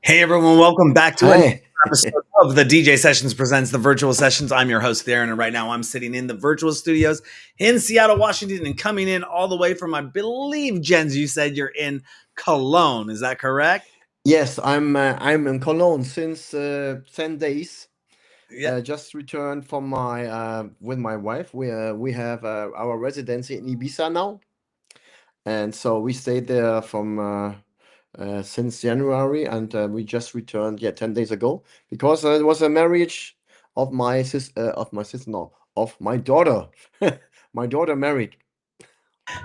Hey everyone, welcome back to another Hi. episode of the DJ Sessions Presents the Virtual Sessions. I'm your host, Darren, and right now I'm sitting in the virtual studios in Seattle, Washington, and coming in all the way from, I believe, Jens, you said you're in Cologne. Is that correct? Yes, I'm in Cologne since 10 days. Yeah. Just returned from my with my wife. We have our residency in Ibiza now, and so we stayed there from since January, and we just returned 10 days ago because it was a marriage of my sister, no, of my daughter. My daughter married.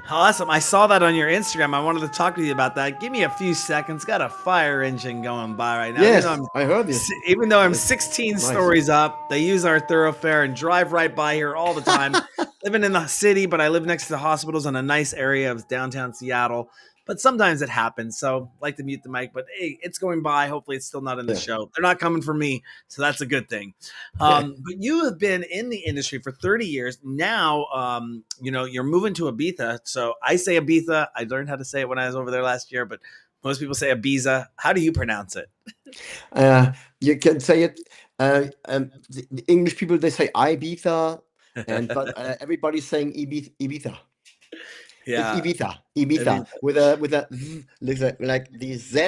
Awesome. I saw that on your Instagram. I wanted to talk to you about that. Give me a few seconds. Got a fire engine going by right now. Yes, I heard this. Even though I'm Yes, 16 nice. stories up, they use our thoroughfare and drive right by here all the time. Living in the city, but I live next to the hospitals in a nice area of downtown Seattle. But sometimes it happens. So I like to mute the mic, but hey, it's going by. Hopefully it's still not in the Yeah. show. They're not coming for me. So that's a good thing. But you have been in the industry for 30 years. Now, you're moving to Ibiza. So I say Ibiza. I learned how to say it when I was over there last year, but most people say Ibiza. How do you pronounce it? Uh, you can say it. The English people they say Ibiza, and but everybody's saying Ibiza. It's Yeah. Ibiza, I mean, Ibiza with a Z, like the Z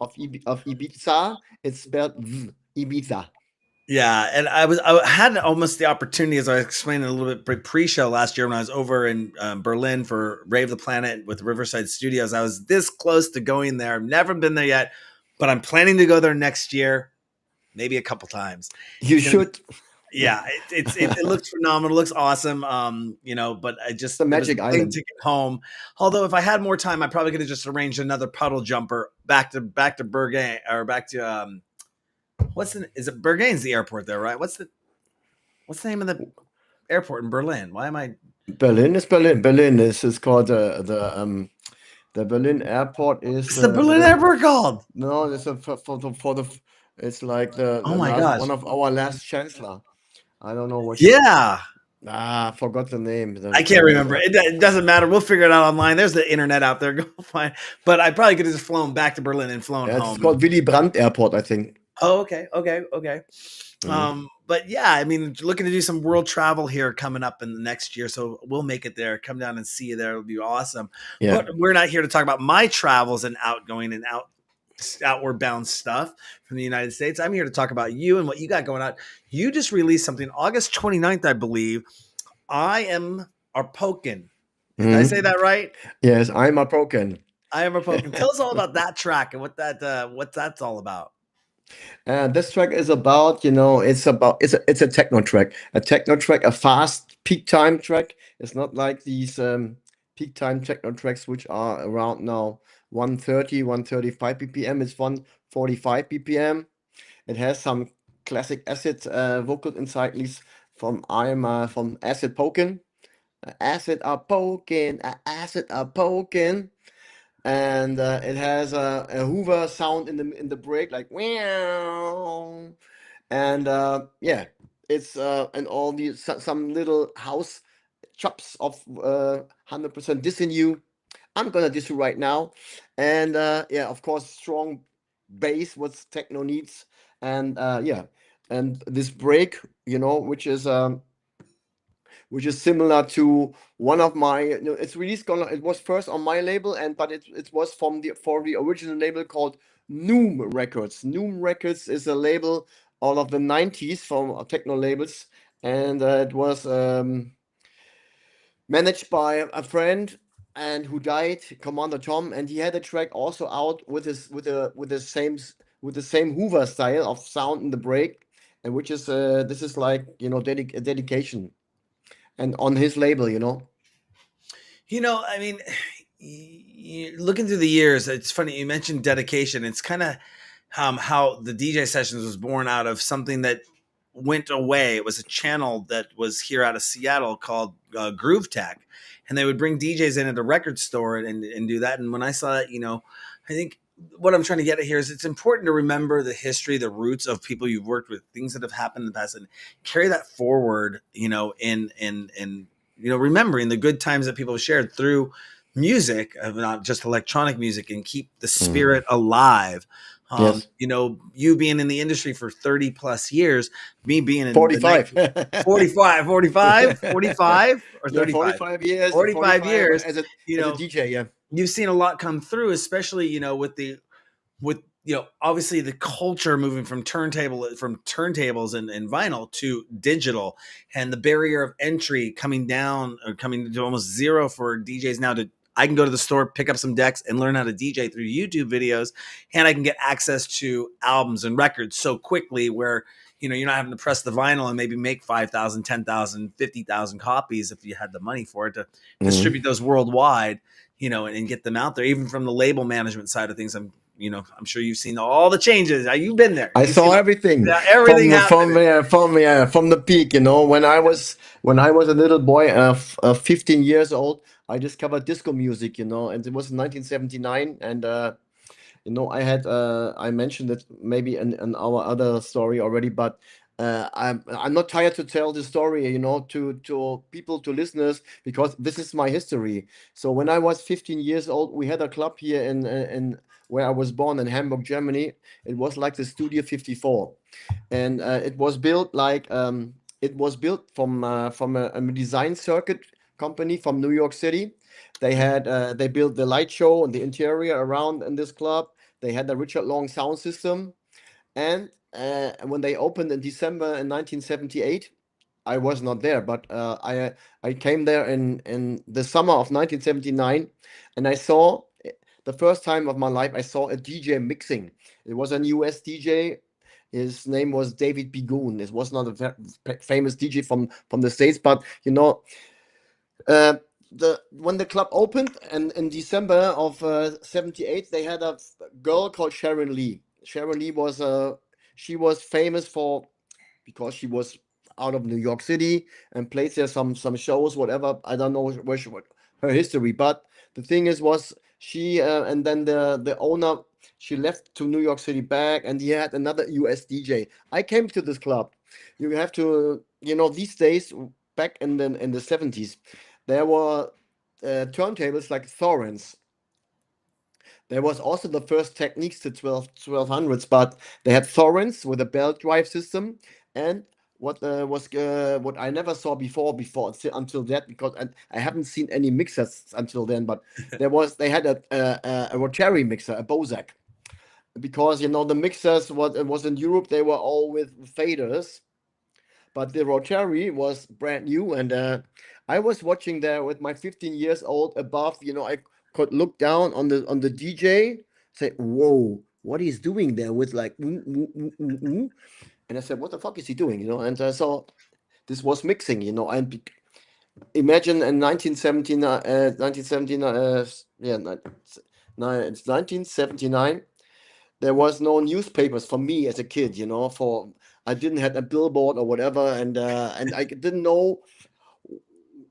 of Ibiza. It's spelled Z, Ibiza. yeah, and I had almost the opportunity, as I explained a little bit pre-show last year when I was over in Berlin for Rave the Planet with Riverside Studios. I was this close to going there. I've never been there yet, but I'm planning to go there next year, maybe a couple times. You It's gonna be should. yeah, it looks phenomenal, it looks awesome. But The it was a Magic plane Island. ticket home. Although if I had more time, I probably could have just arranged another puddle jumper back to Bergen or back to is it Bergen's the airport there, right? What's the name of the airport in Berlin? Why am I Berlin is Berlin. Berlin is called the Berlin airport is What's the Berlin airport called? no, it's a, for the it's like Oh the my last gosh. one of our last chancellor. I don't know what she. Yeah. Forgot the name. I can't remember. It doesn't matter. We'll figure it out online. There's the internet out there. Go find. But I probably could have just flown back to Berlin and flown Yeah, it's home. called Willy Brandt Airport, I think. Oh, okay. Mhm. But yeah, I mean, looking to do some world travel here coming up in the next year, so we'll make it there. Come down and see you there; it'll be awesome. Yeah. But we're not here to talk about my travels and outgoing and outward bound stuff from the United States. I'm here to talk about you and what you got going on. You just released something August 29th, I believe. I am Arpoken. Did I say Mhm. that right? Yes, I'm a broken. I am Arpoken. Tell us all about that track and what that's all about. This track is about, it's a techno track, a fast peak time track. It's not like these peak time techno tracks which are around now 130, 135 BPM. It's 145 BPM. It has some classic acid vocal inside, at least from Acid Pokin. Acid are poking, and it has a Hoover sound in the break, like wow, and yeah, it's and all these some little house chops of 100% dissing you. I'm gonna diss you right now, and yeah, of course, strong bass what techno needs, and yeah, and this break, which is similar to one of my it's released gonna it was first on my label, and but it was from the for the original label called Noom Records. Noom Records is a label all of the 90s from techno labels, and it was managed by a friend and who died, Commander Tom, and he had a track also out with his with the same Hoover style of sound in the break, and which is this is like a dedication and on his label. I mean, looking through the years, it's funny you mentioned dedication. It's kind of how the DJ sessions was born out of something that went away. It was a channel that was here out of Seattle called Groove Tech, and they would bring DJs in at a record store and do that. And when I saw that, I think what I'm trying to get at here is it's important to remember the history, the roots of people you've worked with, things that have happened in the past, and carry that forward. Remembering the good times that people have shared through music, not just electronic music, and keep the Mhm. spirit alive. Yes. You know, you being in the industry for 30 plus years, me being in the 45. 45 or Yeah, 35, 45 years, 45 45 years, you as a know, DJ, yeah. you've seen a lot come through, especially, you know, with obviously the culture moving from turntables and vinyl to digital, and the barrier of entry coming down or coming to almost zero for DJs now. To I can go to the store, pick up some decks, and learn how to DJ through YouTube videos, and I can get access to albums and records so quickly where you're not having to press the vinyl and maybe make 5,000, 10,000, 50,000 copies if you had the money for it to Mhm. distribute those worldwide, and get them out there. Even from the label management side of things, I'm sure you've seen all the changes. You've been there. I You've seen saw everything everything from the peak. You know, when I was a little boy, 15 years old, I discovered disco music. You know, and it was in 1979, and you know, I mentioned it maybe in our other story already, but I'm not tired to tell the story, you know, to people, to listeners, because this is my history. So when I was 15 years old, we had a club here in where I was born in Hamburg, Germany. It was like the Studio 54, and it was built from a design circuit company from New York City. They built the light show and the interior around in this club. They had the Richard Long sound system, and when they opened in December in 1978, I was not there, but I came there in the summer of 1979, and I saw the first time of my life I saw a DJ mixing. It was a US DJ. His name was David Bigoon. It was not a famous DJ from the States, but you know, when the club opened and in December of 78, they had a girl called Sharon Lee. Sharon Lee was she was famous for because she was out of New York City and played there some shows, whatever. I don't know what her history, but the thing is, was she and then the owner, she left to New York City back, and he had another US DJ. I came to this club. You have to, you know, these days back in the 70s, there were turntables like Thorens. There was also the first Techniques to 1200s, but they had Thorens with a belt drive system, and what I never saw before until that, because I haven't seen any mixers until then, but they had a rotary mixer, a Bozak, because you know the mixers what it was in Europe, they were all with faders, but the rotary was brand new, and I was watching there with my 15 years old above. You know, I could look down on the DJ, say, "Whoa, what he's doing there with like," and I said, "What the fuck is he doing?" You know, and so this was mixing. You know, and imagine in 1979, 1979, yeah, it's 1979. There was no newspapers for me as a kid, you know, for I didn't have a billboard or whatever, and I didn't know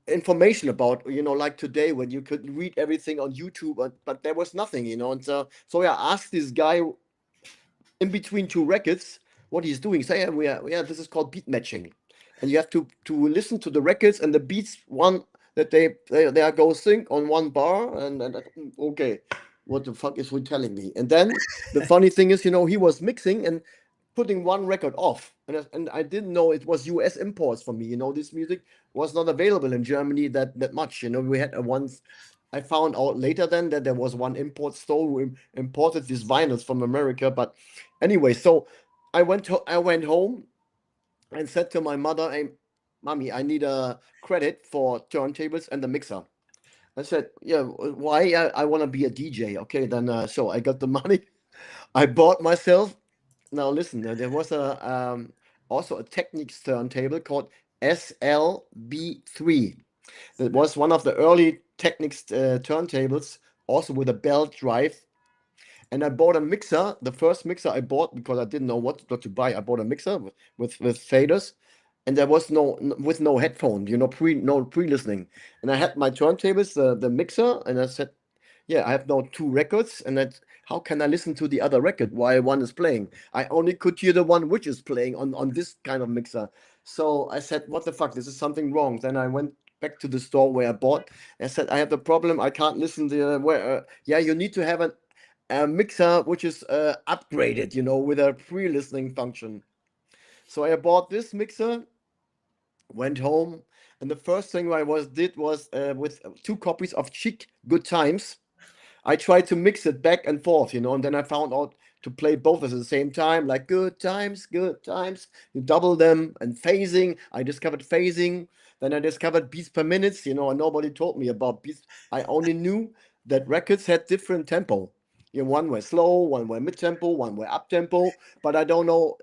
information about, you know, like today when you could read everything on YouTube, but there was nothing, you know. And so I asked this guy in between two records what he's doing. Say, yeah, this is called beat matching, and you have to listen to the records and the beats one that they are go sync on one bar, and okay, what the fuck is he telling me? And then the funny thing is, you know, he was mixing and putting one record off, and I didn't know it was US imports for me. You know, this music was not available in Germany that much. You know, we had a once. I found out later then that there was one import store who imported these vinyls from America. But anyway, so I went home and said to my mother, "Hey, mommy, I need a credit for turntables and the mixer." I said, "Yeah, why? I want to be a DJ." Okay, then so I got the money. I bought myself. Now listen, there was a also a Technics turntable called SLB3. That was one of the early Technics turntables, also with a belt drive. And I bought a mixer, the first mixer I bought because I didn't know what to buy. I bought a mixer with faders, and there was with no headphone, you know, pre listening. And I had my turntables, the mixer, and I said, yeah, I have now two records, and that how can I listen to the other record while one is playing? I only could hear the one which is playing on this kind of mixer. So I said, what the fuck? This is something wrong. Then I went back to the store where I bought. I said, I have the problem. I can't listen to where. Yeah, you need to have a mixer which is upgraded, with a pre-listening function. So I bought this mixer, went home, and the first thing did was with 2 copies of Chic Good Times. I tried to mix it back and forth, and then I found out to play both at the same time, like good times, good times. You double them and phasing. I discovered phasing. Then I discovered beats per minute, and nobody told me about beats. I only knew that records had different tempo. One were slow, one were mid tempo, one were up tempo, but I don't know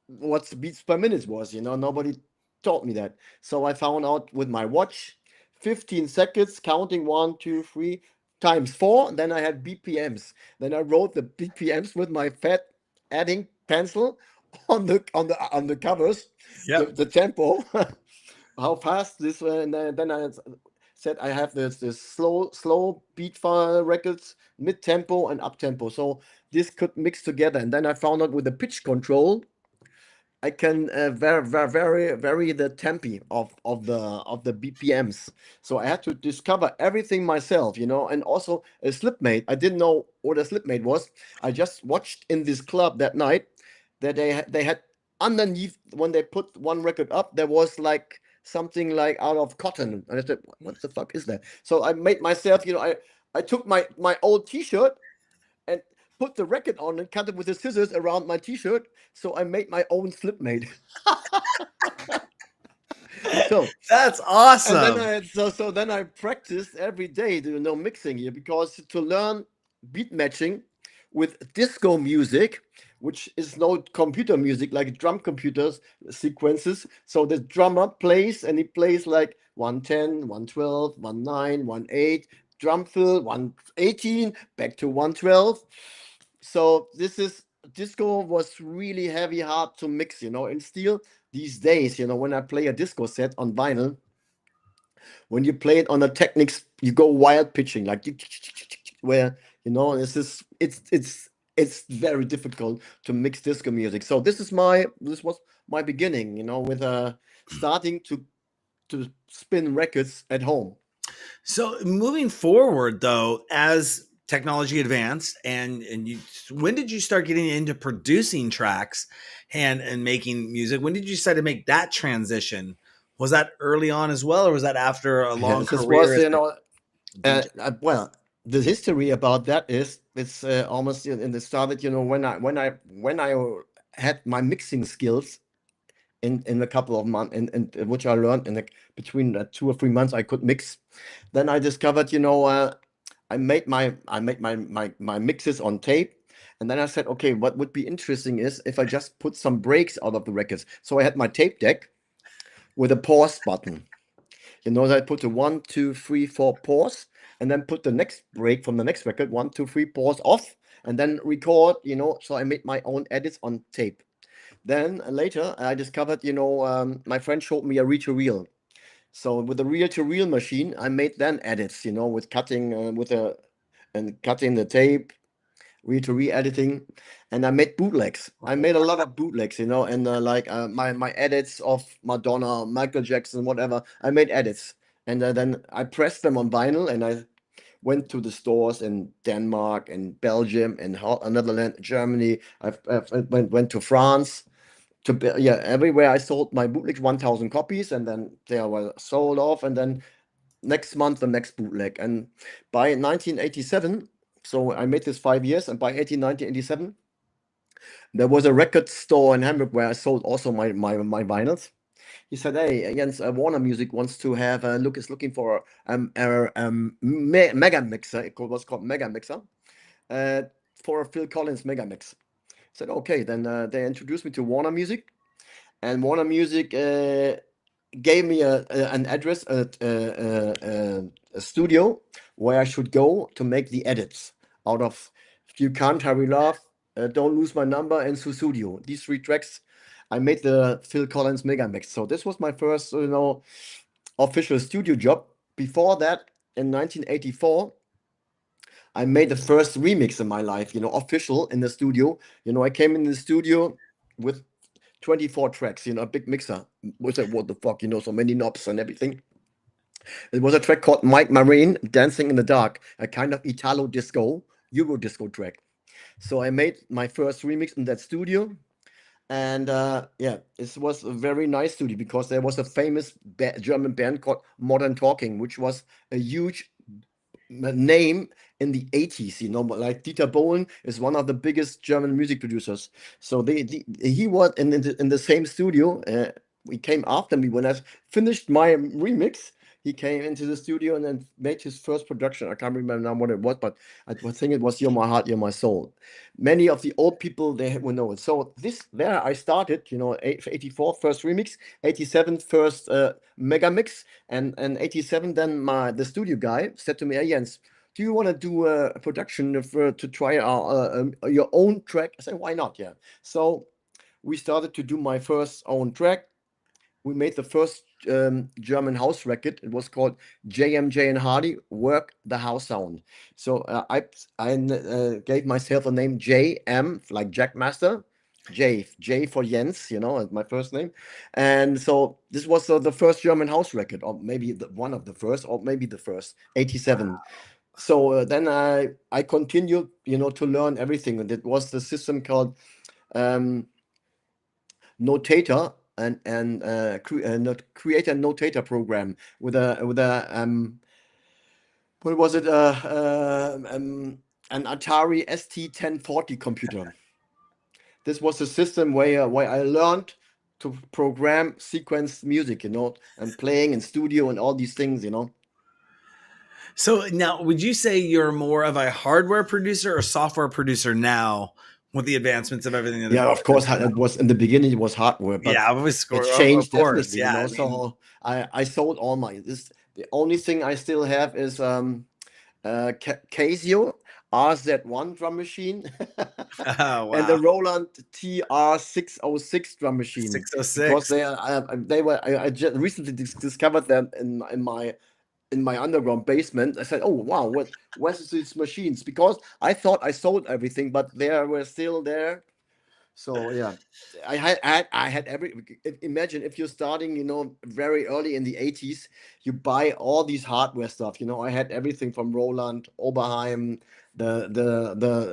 what the beats per minute was, nobody taught me that. So I found out with my watch, 15 seconds, counting 1, 2, 3 times 4. Then I had BPMs. Then I wrote the BPMs with my fat adding pencil on the covers, Yep. the tempo, how fast this. And then I said I have this slow beat file records, mid tempo and up tempo. So this could mix together. And then I found out with the pitch control, I can vary the tempi of the BPMs. So I had to discover everything myself, and also a slipmate. I didn't know what a slipmate was. I just watched in this club that night that they had underneath, when they put one record up, there was like something like out of cotton, and I said, "What the fuck is that?" So I made myself, I took my old T-shirt and put the record on and cut it with the scissors around my T-shirt. So I made my own slipmate. So That's and then awesome. I practiced every day, mixing here, because to learn beat matching with disco music, which is no computer music like drum computers sequences. So the drummer plays and he plays like 110, 112, 19, 18, drum fill, 118, back to 112. So disco was really heavy, hard to mix, and still these days, when I play a disco set on vinyl, when you play it on the Technics, you go wild pitching, like where, it's very difficult to mix disco music. So this was my beginning, with starting to spin records at home. So moving forward, though, as technology advanced, and when did you start getting into producing tracks and making music? When did you decide to make that transition? Was that early on as well, or was that after a long Yes, this was, career as a DJ? well, the history about that is it's almost in the started, when I had my mixing skills in a couple of months, and which I learned between 2 or 3 months I could mix. Then I discovered, I made my mixes on tape, and then I said, okay, what would be interesting is if I just put some breaks out of the records. So I had my tape deck with a pause button. I put a 1, 2, 3, 4 pause, and then put the next break from the next record, 1, 2, 3 pause off, and then record. So I made my own edits on tape. Then later I discovered, my friend showed me a reel-to-reel. So with the reel-to-reel machine, I made then edits, with cutting and cutting the tape, reel-to-reel editing, and I made bootlegs. I made a lot of bootlegs, and like my edits of Madonna, Michael Jackson, whatever. I made edits, and then I pressed them on vinyl, and I went to the stores in Denmark and Belgium and Netherlands, Germany. I went to France. Everywhere I sold my bootlegs, 1,000 copies, and then they were sold off, and then next month the next bootleg. And by 1987, so I made this 5 years, and by 1987, there was a record store in Hamburg where I sold also my vinyls. He said, "Hey, Jens, Warner Music wants to have is looking for mega mixer. It was called Mega Mixer, uh, for a Phil Collins Mega Mix." I said, "Okay." Then they introduced me to Warner Music, and Warner Music gave me an address, a studio where I should go to make the edits out of "You Can't Hurry Love," "Don't Lose My Number," and "Sussudio." These 3 tracks, I made the Phil Collins Mega Mix. So this was my first, official studio job. Before that, in 1984, I made the first remix in my life, official in the studio. I came in the studio with 24 tracks, a big mixer. Was like, what the fuck, so many knobs and everything. It was a track called Mike Marine, "Dancing in the Dark," a kind of Italo disco, Euro disco track. So I made my first remix in that studio. And yeah, it was a very nice studio because there was a famous German band called Modern Talking, which was a huge name in the 80s, you know, but like Dieter Bohlen is one of the biggest German music producers. So he was in the same studio. We came after me when I finished my remix. He came into the studio and then made his first production. I can't remember now what it was, but I think it was "You're My Heart, You're My Soul." Many of the old people they will know it. So there I started, you know, 84 first remix, 87 first mega mix, and 87 then the studio guy said to me, "Hey Jens, do you want to do a production to try your own track?" I said, "Why not?" Yeah. So we started to do my first own track. We made the first German house record. It was called JMJ and Hardy Work the House Sound. So I gave myself a name JM like Jackmaster. J for Jens, you know, my first name, and so this was the first German house record, or maybe one of the first, or maybe the first, 87. So then I continued, you know, to learn everything, and it was the system called um, Notator and not create a Notator program with a what was it an Atari ST 1040 computer. This was a system where I learned to program sequence music, you know, and playing in studio and all these things, you know. So now, would you say you're more of a hardware producer or software producer now with the advancements of everything Yeah, of course, it was in the beginning it was hardware, but Yeah, I was it's of changed course. definitely, you Yeah, know. I mean, So I sold all my this. The only thing I still have is Casio RZ1 drum machine oh and the wow, Roland TR606 drum machine because 606. they were I just recently discovered them in my underground basement. I said, "Oh wow, where's these machines?" Because I thought I sold everything, but they were still there. So yeah, I had every. Imagine if you're starting, you know, very early in the 80s, you buy all these hardware stuff. You know, I had everything from Roland, Oberheim, the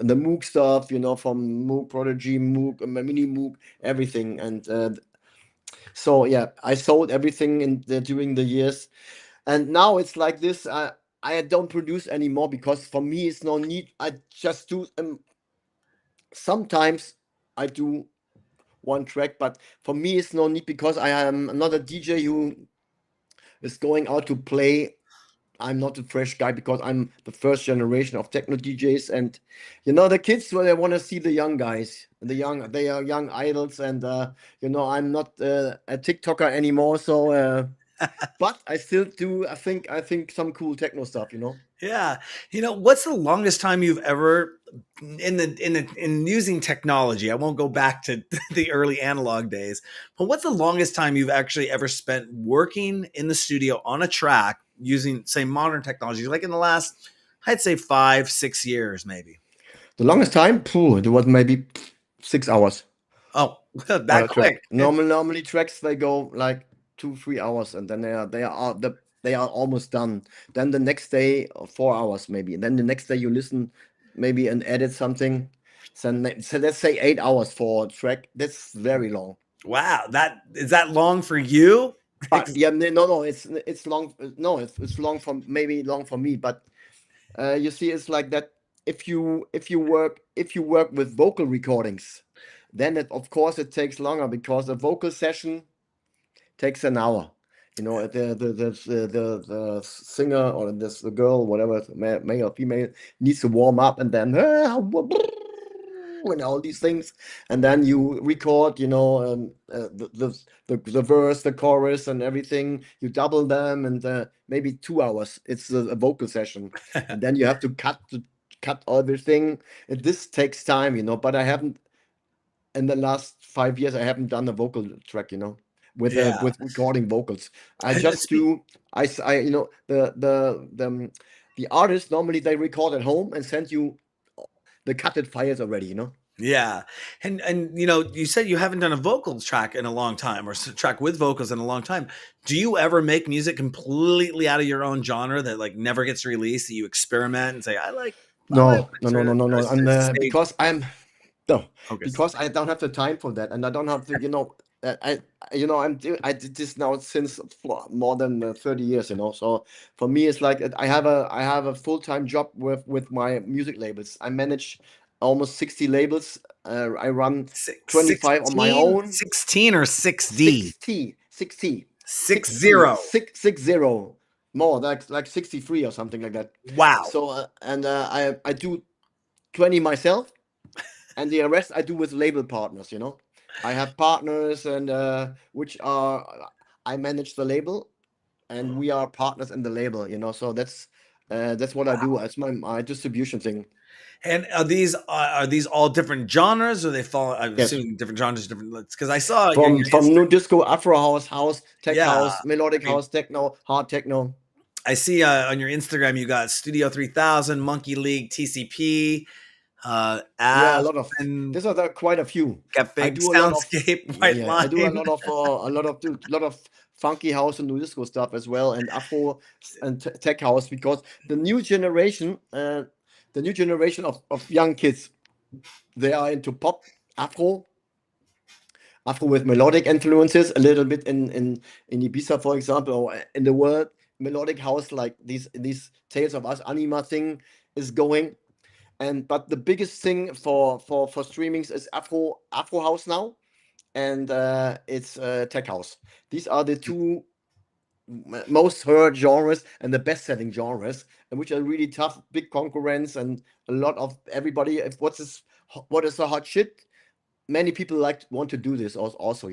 Moog stuff. You know, from Moog Prodigy, Moog, Mini Moog, everything. And so yeah, I sold everything during the years, and now it's like this. I don't produce anymore because for me it's no need. I just do. Sometimes I do one track, but for me it's no need because I am not a DJ who is going out to play. I'm not a fresh guy because I'm the first generation of techno DJs, and you know the kids, well, they want to see the young guys, they are young idols, and you know I'm not a TikToker anymore, so but I still do. I think some cool techno stuff, you know. Yeah, what's the longest time you've ever in using technology? I won't go back to the early analog days, but what's the longest time you've actually ever spent working in the studio on a track using, say, modern technology, like in the last, I'd say 5, 6 years, maybe. The longest time, phew, it was maybe 6 hours. Oh, On that a track. quick. Normally tracks they go like 2 3 hours, and then they are almost done. Then the next day 4 hours maybe. And then the next day you listen maybe and edit something. So let's say 8 hours for a track. That's very long. Wow, that is that long for you? Yeah, no, it's long. No, it's long for maybe long for me. But you see, it's like that. If you work with vocal recordings, then of course it takes longer because a vocal session takes an hour. You know, the singer or the girl, whatever, male or female, needs to warm up, and then and all these things, and then you record, you know, the verse, the chorus, and everything. You double them, and maybe 2 hours. It's a vocal session, and then you have to cut everything. And this takes time, you know. But I haven't in the last 5 years. I haven't done a vocal track, you know, Yeah. with recording vocals. I And just do. You know, the artists normally they record at home and send you the cutted files already, you know. Yeah. And you said you haven't done a vocal track in a long time, or track with vocals in a long time. Do you ever make music completely out of your own genre that like never gets released, that you experiment and say, I like I might No, want no, to no, no, no, no. I'm save because I'm no, focus. because I don't have the time for that, and I don't have the, I did this now since for more than 30 years, So for me, it's like I have a full-time job with my music labels. I manage almost 60 labels. I run 25 on my 16, own. 16 or 6D? 60, 60, 60, 60. 660, more like 63 or something like that. Wow. So and I do 20 myself, and the rest I do with label partners. I have partners and which are I manage the label, and we are partners in the label. So that's what I do. It's my distribution thing. And are these all different genres, or they fall? I'm Yes. assuming different genres, different. Because I saw your From new disco, Afro house, house, tech yeah. house, melodic I mean, house, techno, hard techno. I see on your Instagram you got Studio 3000, Monkey League, TCP, Yeah, a Av, lot of and these are quite a few. Got I Big do a lot of Soundscape, yeah, White yeah. I do Line. a lot of funky house and new disco stuff as well, and Afro and tech house, because the new generation of young kids, they are into pop, Afro, Afro with melodic influences, a little bit in Ibiza, for example, or in the world. Melodic house, like these Tales of Us Anima thing, is going. But the biggest thing for streamings is Afro house now, and it's tech house. These are the two most heard genres and the best selling genres, and which are really tough, big concurrence, and a lot of everybody. If what is the hot shit? Many people want to do this also.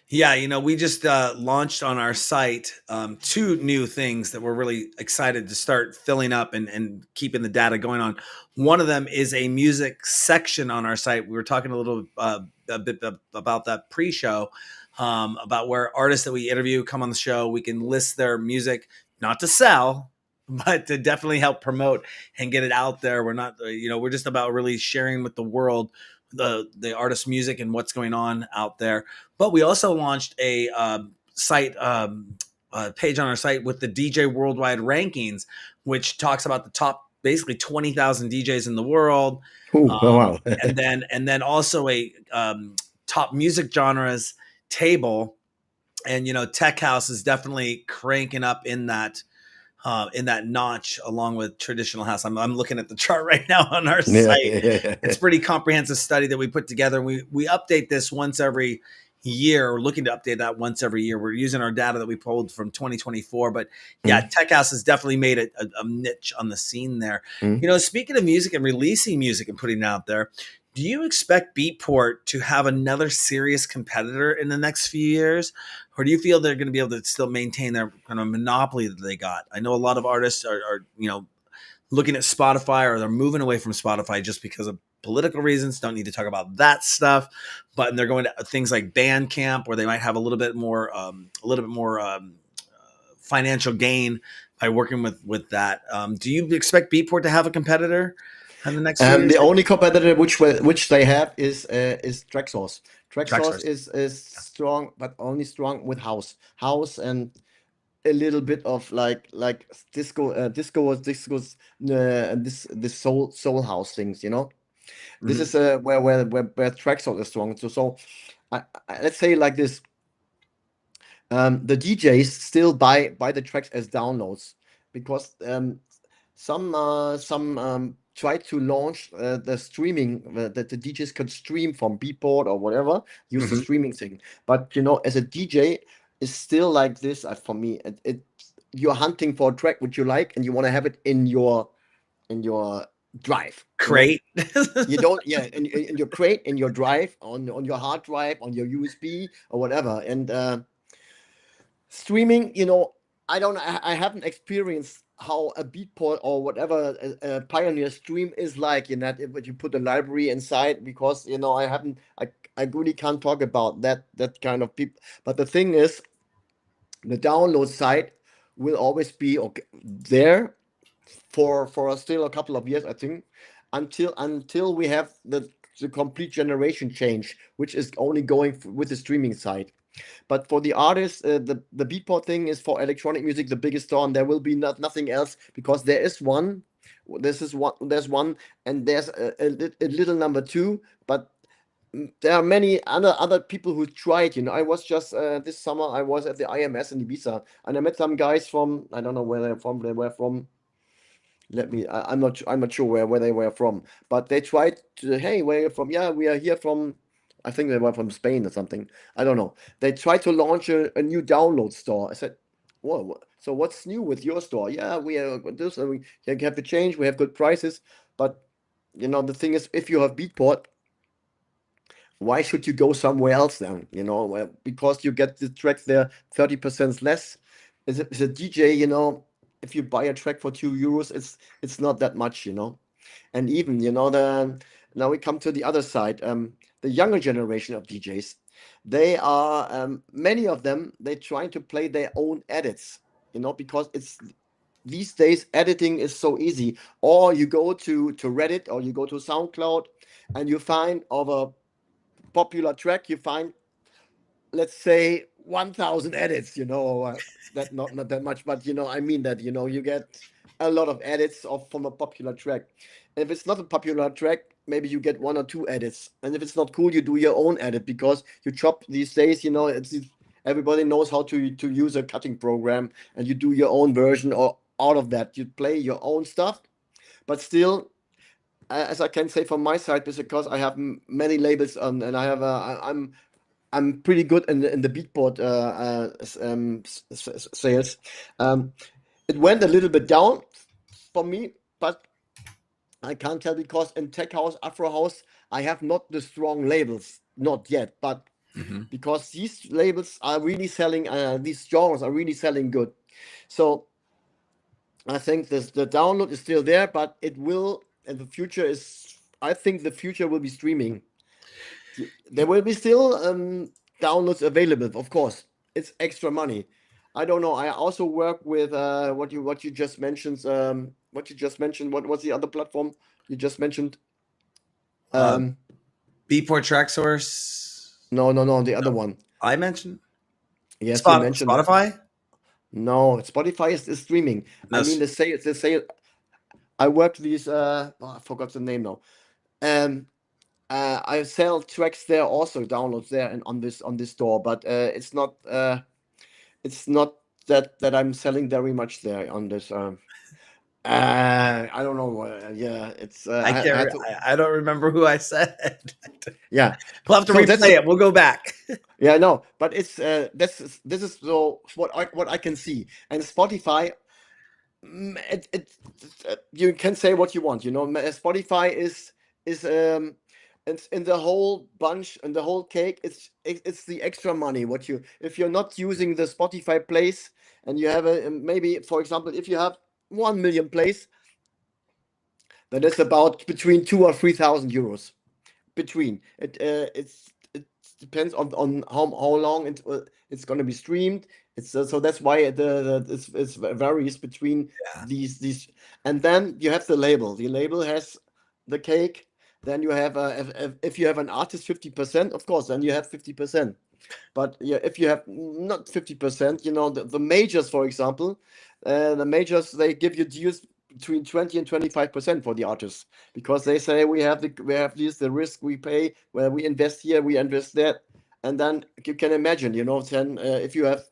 Yeah, we just launched on our site two new things that we're really excited to start filling up and keeping the data going on. One of them is a music section on our site. We were talking a bit about that pre-show, about where artists that we interview come on the show. We can list their music, not to sell, but to definitely help promote and get it out there. We're not, we're just about really sharing with the world the artist's music and what's going on out there. But we also launched a site page on our site with the DJ Worldwide rankings, which talks about the top basically 20,000 DJs in the world, Ooh, oh, wow. and then also a top music genres table. And tech house is definitely cranking up in that notch, along with traditional house. I'm looking at the chart right now on our Yeah, site. yeah, It's a pretty comprehensive study that we put together. We update this once every year. We're looking to update that once every year. We're using our data that we pulled from 2024. But yeah, Mm, Tech House has definitely made a niche on the scene there. mm. Speaking of music and releasing music and putting it out there, do you expect Beatport to have another serious competitor in the next few years? Or do you feel they're going to be able to still maintain their kind of monopoly that they got? I know a lot of artists are looking at Spotify, or they're moving away from Spotify just because of political reasons. Don't need to talk about that stuff, but they're going to things like Bandcamp, where they might have a little bit more financial gain by working with that. Do you expect Beatport to have a competitor in the next few years? The only competitor which they have is Traxsource. Traxsource Trackstars. is strong, but only strong with house, and a little bit of like discos, this soul house things. This Mhm. is where Traxsource is strong. So let's say like this. The DJs still buy the tracks as downloads, because some try to launch the streaming, that the DJs could stream from Beatport or whatever, use the Mhm. streaming thing. But as a DJ, it's still like this. For me, you're hunting for a track which you like, and you want to have it in your drive. Crate. You don't, yeah, in your crate, in your drive, on your hard drive, on your USB or whatever. And streaming, I haven't experienced how a Beatport or whatever a Pioneer stream is like, if you put a library inside, because I really can't talk about that kind of people. But the thing is, the download side will always be there for still a couple of years, I think, until we have the complete generation change, which is only going with the streaming side. But for the artists, the Beatport thing is for electronic music the biggest store, and there will be nothing else, because there is one This is one. There's one, and there's a little number two. But there are many other people who tried. I was just this summer. I was at the IMS in Ibiza, and I met some guys from, I don't know where they're from. They were from, I'm not sure where they were from, but they tried to, hey, where are you from? Yeah, we are here from, I think they were from Spain or something. I don't know. They tried to launch a new download store. I said, whoa, so what's new with your store? Yeah, we are this, and we have to change. We have good prices, but the thing is, if you have Beatport, why should you go somewhere else then? Because you get the track there 30% less. As a DJ, if you buy a track for €2, it's not that much. And even, now we come to the other side. The younger generation of DJs, they are, many of them, they try to play their own edits, because it's these days editing is so easy. Or you go to Reddit, or you go to SoundCloud, and you find of a popular track, you find, let's say, 1,000 edits, that not that much, but I mean that, you get a lot of edits from a popular track. And if it's not a popular track, maybe you get one or two edits. And if it's not cool, you do your own edit, because you chop these days, everybody knows how to use a cutting program, and you do your own version, or out of that, you play your own stuff. But still, as I can say from my side, because I have many labels, and I'm pretty good in the Beatport sales. It went a little bit down for me, but I can't tell, because in Tech House, Afro House, I have not the strong labels, not yet, but because these labels are really selling, these genres are really selling good. So I think the download is still there, but it will, and the future is, I think the future will be streaming. There will be still downloads available, of course. It's extra money. I don't know. I also work with what you just mentioned. What you just mentioned. What was the other platform you just mentioned? Uh, Um, Beatport Track Source. no, the other one. I mentioned Yes, you mentioned it. Spotify. No, Spotify is streaming. No, I mean, the sale. I work these. I forgot the name now. Um, I sell tracks there, also downloads there, and on this store, but it's not that I'm selling very much there on this. I don't know. Yeah, it's I I can't. had to. I don't remember who I said. Yeah, We'll have to so that's replay it. We'll go back. yeah, no, but it's this is so what I can see. And Spotify, you can say what you want. Spotify is it's in the whole bunch and the whole cake. It's the extra money. If you're not using the Spotify plays, and you have maybe, for example, if you have 1 million plays, then it's about between 2 or 3 thousand euros. Between it depends on how long it's going to be streamed. It's so that's why it varies between Yeah. these. And then you have the label. The label has the cake. Then you have if you have an artist 50%, of course, then you have 50%. But yeah, if you have not 50%, the majors, for example, the majors, they give you deals between 20 and 25% for the artists, because they say we have the risk we pay, where we invest here, we invest there. And then you can imagine, then if you have,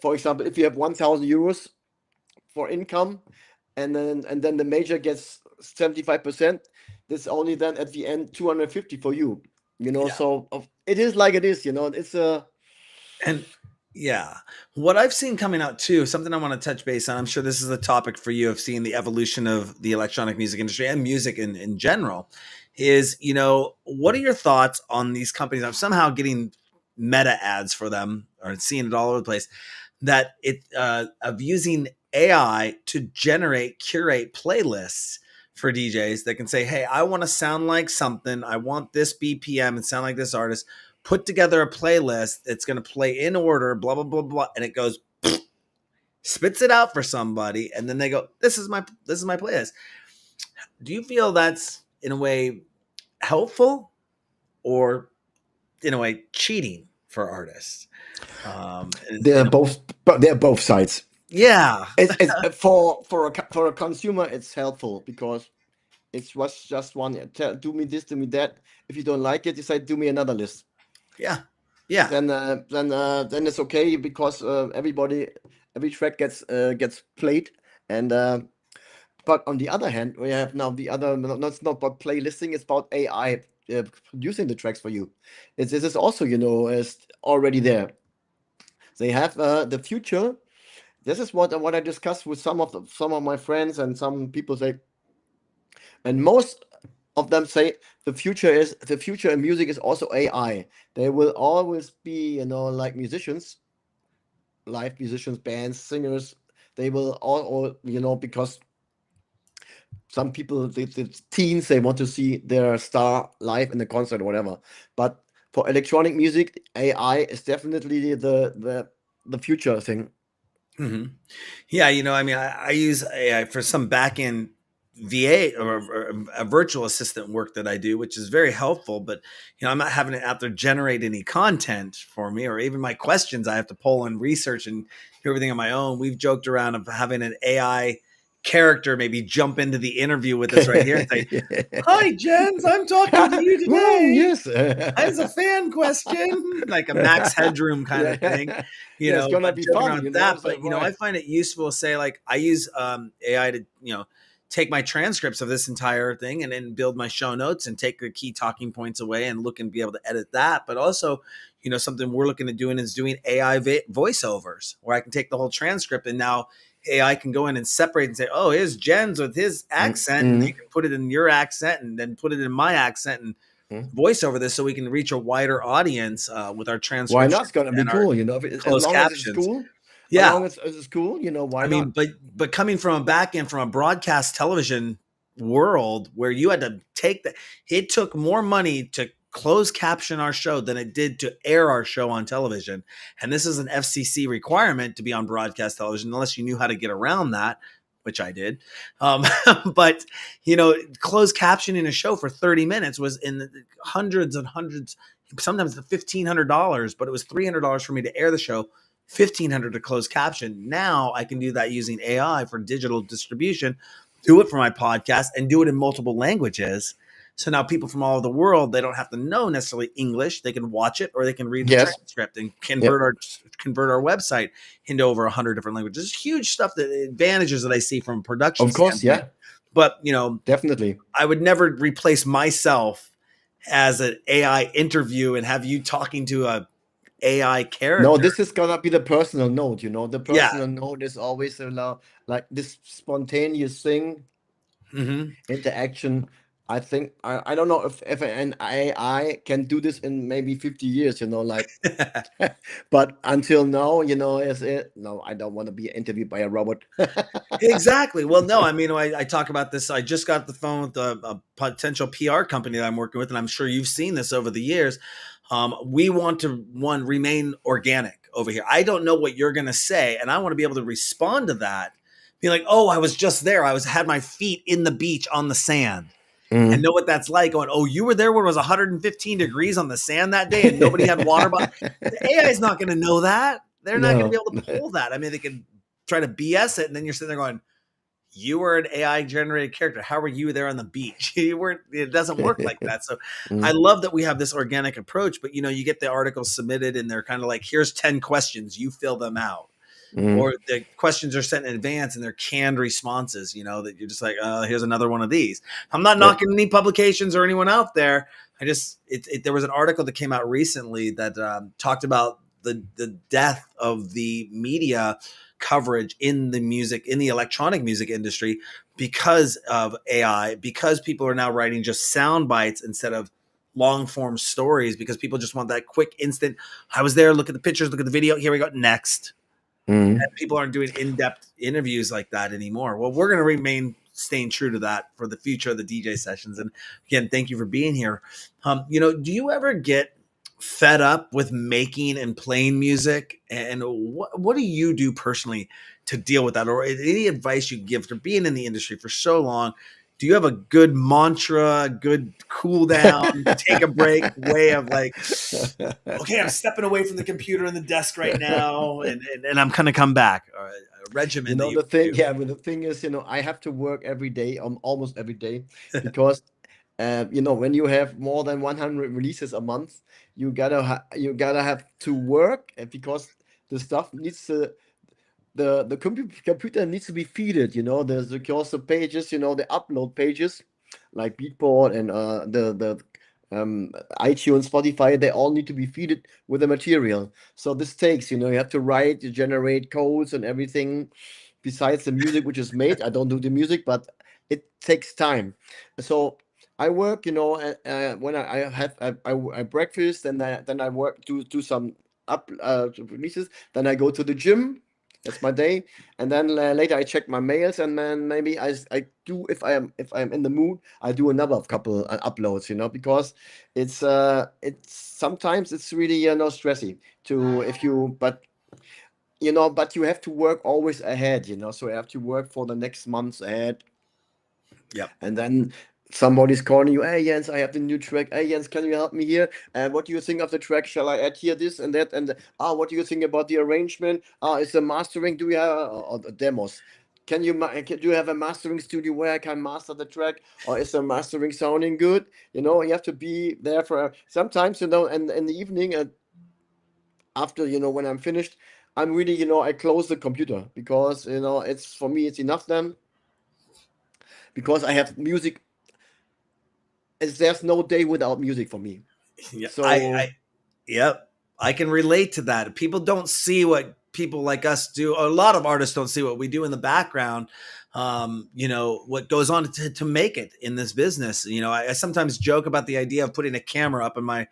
for example, if you have 1,000 euros for income, and then the major gets 75%, this only then at the end 250 for you. Yeah. So it is like it is. It's a And yeah, what I've seen coming out too, something I want to touch base on. I'm sure this is a topic for you of seeing the evolution of the electronic music industry and music in general. Is what are your thoughts on these companies? I'm somehow getting meta ads for them, or seeing it all over the place. That it of using AI to curate playlists for DJs that can say, "Hey, I want to sound like something. I want this BPM and sound like this artist." Put together a playlist that's going to play in order, blah blah blah blah, and it goes spits it out for somebody, and then they go, "This is my playlist." Do you feel that's in a way helpful, or in a way cheating for artists? they're both sides. Yeah. It's for a consumer, it's helpful because it was just one. Do me this, do me that. If you don't like it, you say, do me another list. Yeah. Yeah. Then it's okay because every track gets played. And but on the other hand, we have now the other. No, it's not about playlisting; it's about AI producing the tracks for you. This is also, is already there. They have the future. This is what I discussed with some of my friends, and some people say, and most of them say the future in music is also AI. There will always be, like musicians, live musicians, bands, singers. They will all because some people, the teens, they want to see their star live in the concert or whatever. But for electronic music, AI is definitely the future thing. hmm Yeah, I mean, I use AI for some back end VA or a virtual assistant work that I do, which is very helpful. But I'm not having it out there generate any content for me, or even my questions. I have to pull and research and do everything on my own. We've joked around of having an AI character maybe jump into the interview with us right here and say, "Hi, Jens, I'm talking to you Well, today. yes. As a fan question," like a Max Headroom kind of thing, Yeah, it's gonna but be joking fun, around with that. So But, why? I find it useful to say, like, I use AI to, take my transcripts of this entire thing and then build my show notes and take the key talking points away and look and be able to edit that. But also, something we're looking at doing is doing AI voiceovers where I can take the whole transcript and now AI can go in and separate and say, oh, here's Jens with his accent, and you Mm-hmm. can put it in your accent and then put it in my accent and voice over this so we can reach a wider audience with our Why not? transcription It's gonna be and our cool, as closed long as it's captions. cool. As Yeah. long as it's cool, why I mean, not? but coming from a back end from a broadcast television world where you had to take that, it took more money to close caption our show than it did to air our show on television. And this is an FCC requirement to be on broadcast television, unless you knew how to get around that, which I did. Um, but closed captioning a show for 30 minutes was in the hundreds and hundreds, sometimes $1,500, but it was $300 for me to air the show, 1,500 to close caption. Now I can do that using AI for digital distribution, do it for my podcast, and do it in multiple languages. So now people from all over the world, they don't have to know necessarily English. They can watch it or they can read the Yes. transcript and Yep. convert our website into over 100 different languages. There's huge stuff, that advantages that I see from a production Of course, standpoint. yeah, But definitely. I would never replace myself as an AI interview and have you talking to a AI No, character. this is gonna be the personal note. The Yeah. personal note is always like this spontaneous thing, hmm interaction. I think I don't know if an AI can do this in maybe 50 years, like. But until now, is it? No, I don't want to be interviewed by a robot. Exactly. Well, no, I mean, I talk about this. I just got the phone with a potential PR company that I'm working with, and I'm sure you've seen this over the years. We want to remain organic over here. I don't know what you're going to say, and I want to be able to respond to that. Be like, oh, I was just there. Had my feet in the beach on the sand, and Mhm. know what that's like. Going, oh, you were there when it was 115 degrees on the sand that day, and nobody had water. But the AI is not going to know that. They're not going to be No. able to pull that. I mean, they could try to BS it, and then you're sitting there going, you were an AI generated character. How were you there on the beach? You weren't. It doesn't work like that. So I Mhm. love that we have this organic approach. But you get the articles submitted, and they're kind of like, here's 10 questions, you fill them out. Mhm. Or the questions are sent in advance and they're canned responses, that you're just like, here's another one of these. I'm not Yep. knocking any publications or anyone out there. I just, there was an article that came out recently that talked about the death of the media coverage in the electronic music industry because of AI, because people are now writing just sound bites instead of long form stories, because people just want that quick instant. I was there, look at the pictures, look at the video, here we go, next. Mhm. People aren't doing in-depth interviews like that anymore. Well, we're going to remain staying true to that for the future of the DJ sessions. And again, thank you for being here. Do you ever get fed up with making and playing music? And what do you do personally to deal with that? Or any advice you give for being in the industry for so long? Do you have a good mantra, good cool down, take a break way of like, okay, I'm stepping away from the computer and the desk right now, and I'm gonna come back. All right. regimen that you The thing, do. yeah, but the thing is, I have to work every day, almost every day, because, when you have more than 100 releases a month, you gotta have to work, because the stuff needs to the computer needs to be feeded. There's also pages, the upload pages, like Beatport and the iTunes, Spotify. They all need to be feeded with the material. So this takes, you have to write, you generate codes and everything. Besides the music which is made, I don't do the music, but it takes time. So I work, when I have I breakfast, and then I work, do some up releases. Then I go to the gym. That's my day, and then later I check my mails, and then maybe I do, if I'm in the mood, I do another couple uploads. Because it's sometimes it's really stressy to if you but you have to work always ahead. So you have to work for the next months ahead. Yep. And then somebody's calling you, hey Jens, I have the new track. Hey Jens, can you help me here? And what do you think of the track? Shall I add here this and that? And what do you think about the arrangement? Is the mastering? Do we have or the demos? Do you have a mastering studio where I can master the track, or is the mastering sounding good? You have to be there for sometimes, and in the evening, after, when I'm finished, I'm really, I close the computer, because it's, for me, it's enough then, because I have music. There's no day without music for me. Yeah, So yep, I can relate to that. People don't see what people like us do. A lot of artists don't see what we do in the background. What goes on to make it in this business. I sometimes joke about the idea of putting a camera up in my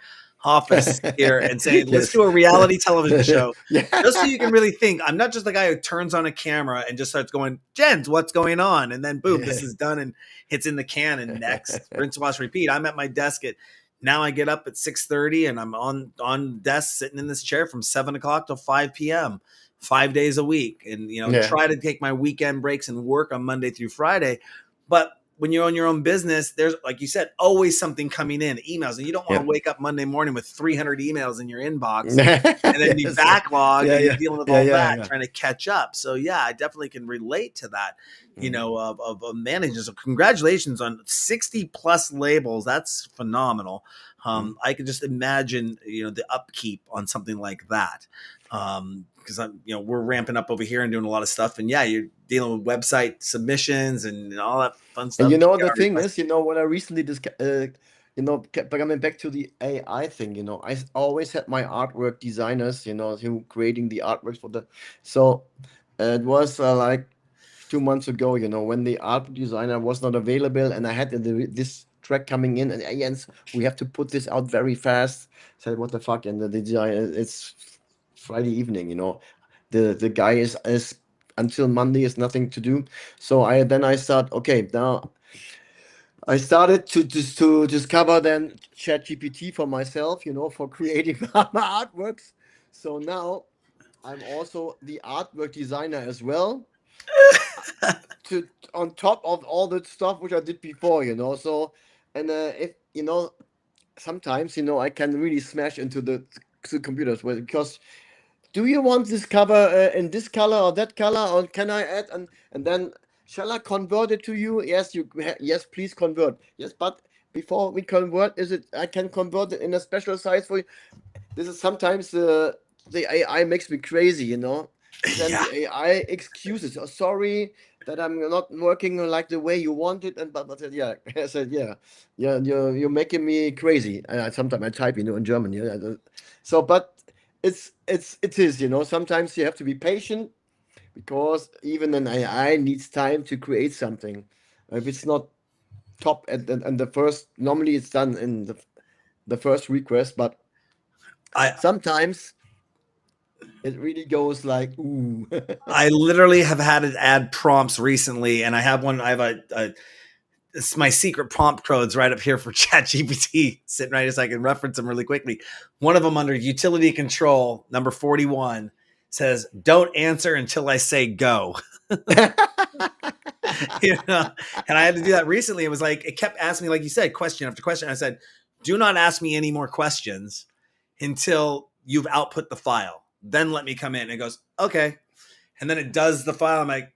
office here and saying, let's yes. do a reality television show. Yeah. Just so you can really think. I'm not just the guy who turns on a camera and just starts going, Jens, what's going on? And then boom, this is done and it's in the can, and next, rinse, wash, repeat. I'm at my desk now I get up at 6:30 and I'm on desk sitting in this chair from 7 o'clock till 5 p.m. 5 days a week, and Yeah. try to take my weekend breaks and work on Monday through Friday. But when you're on your own business, there's, like you said, always something coming in, emails, and you don't want Yeah. to wake up Monday morning with 300 emails in your inbox and then be Yes. backlogged Yeah, and you're yeah. dealing with Yeah, all yeah, that, yeah. trying to catch up. So yeah, I definitely can relate to that, Mm. of managing. So congratulations on 60 plus labels. That's phenomenal. I can just imagine, the upkeep on something like that. Because we're ramping up over here and doing a lot of stuff, and yeah, you're dealing with website submissions and all that fun stuff. And the PR thing requests. is, what I recently coming back to the AI thing, always had my artwork designers, who creating the artworks for the. So it was like 2 months ago, when the art designer was not available, and I had this track coming in, and Jens, we have to put this out very fast. Said, what the fuck? And the design, it's Friday evening, the guy is until Monday is nothing to do. So I start, okay, now I started to discover then ChatGPT for myself, for creating my artworks. So now I'm also the artwork designer as well, to on top of all the stuff which I did before. So, and if sometimes I can really smash into the computers, because do you want this cover in this color or that color, or can I add, and then shall I convert it to you? Yes, yes, please convert. Yes, but before we convert, is it I can convert it in a special size for you? This is sometimes the AI makes me crazy, and then Yeah. the AI excuses. Oh, sorry that I'm not working like the way you want it, and but yeah, I said yeah, you're making me crazy. Sometimes I type, in German, yeah. So, but it is, sometimes you have to be patient, because even an AI needs time to create something. If it's not top and the first, normally it's done in the first request, but I sometimes it really goes like, ooh. I literally have had to add prompts recently, and I have one. I have it's my secret prompt codes right up here for ChatGPT, sitting right as I can reference them really quickly. One of them under utility control, number 41, says, "Don't answer until I say go." And I had to do that recently. It was like, it kept asking me, like you said, question after question. I said, "Do not ask me any more questions until you've output the file. Then let me come in." And it goes, "Okay." and then it does the file. I'm like,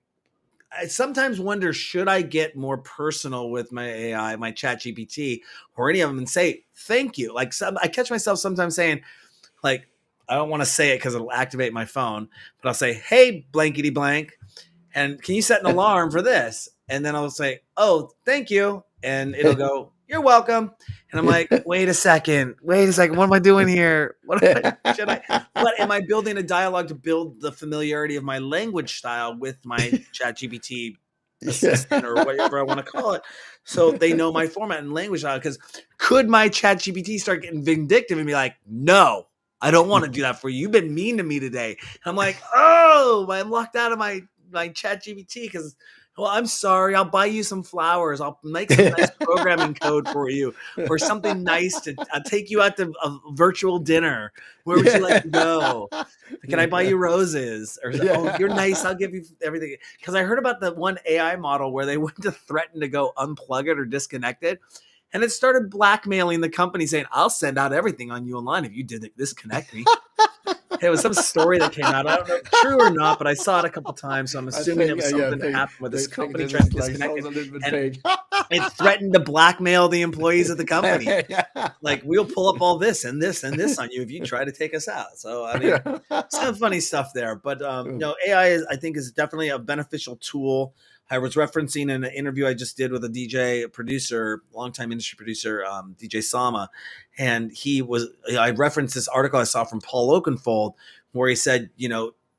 I sometimes wonder, should I get more personal with my AI, my chat GPT, or any of them, and say thank you? Like, I catch myself sometimes saying, like, I don't want to say it because it'll activate my phone, but I'll say, hey, blankety blank, and can you set an alarm for this? And then I'll say, oh, thank you. And it'll go, you're welcome. And I'm like, wait a second. What am I doing here? What am I building a dialogue to build the familiarity of my language style with my chat GPT assistant or whatever I want to call it? So they know my format and language style. Because could my chat GPT start getting vindictive and be like, no, I don't want to do that for you. You've been mean to me today. And I'm like, oh, I'm locked out of my chat GPT because, well, I'm sorry, I'll buy you some flowers. I'll make some nice programming code for you or something nice I'll take you out to a virtual dinner. Where would you like to go? Can I buy you roses? Or, oh, you're nice, I'll give you everything. Because I heard about the one AI model where they went to threaten to go unplug it or disconnect it. And it started blackmailing the company saying, I'll send out everything on you online if you disconnect me. It was some story that came out. I don't know if it's true or not, but I saw it a couple times. So I'm assuming it was something that happened with this company trying to disconnect it. And it threatened to blackmail the employees of the company. Like, we'll pull up all this and this and this on you if you try to take us out. So, I mean, some funny stuff there. But, AI, I think, is definitely a beneficial tool. I was referencing in an interview I just did with a DJ producer, longtime industry producer, DJ Sama, and I referenced this article I saw from Paul Oakenfold where he said,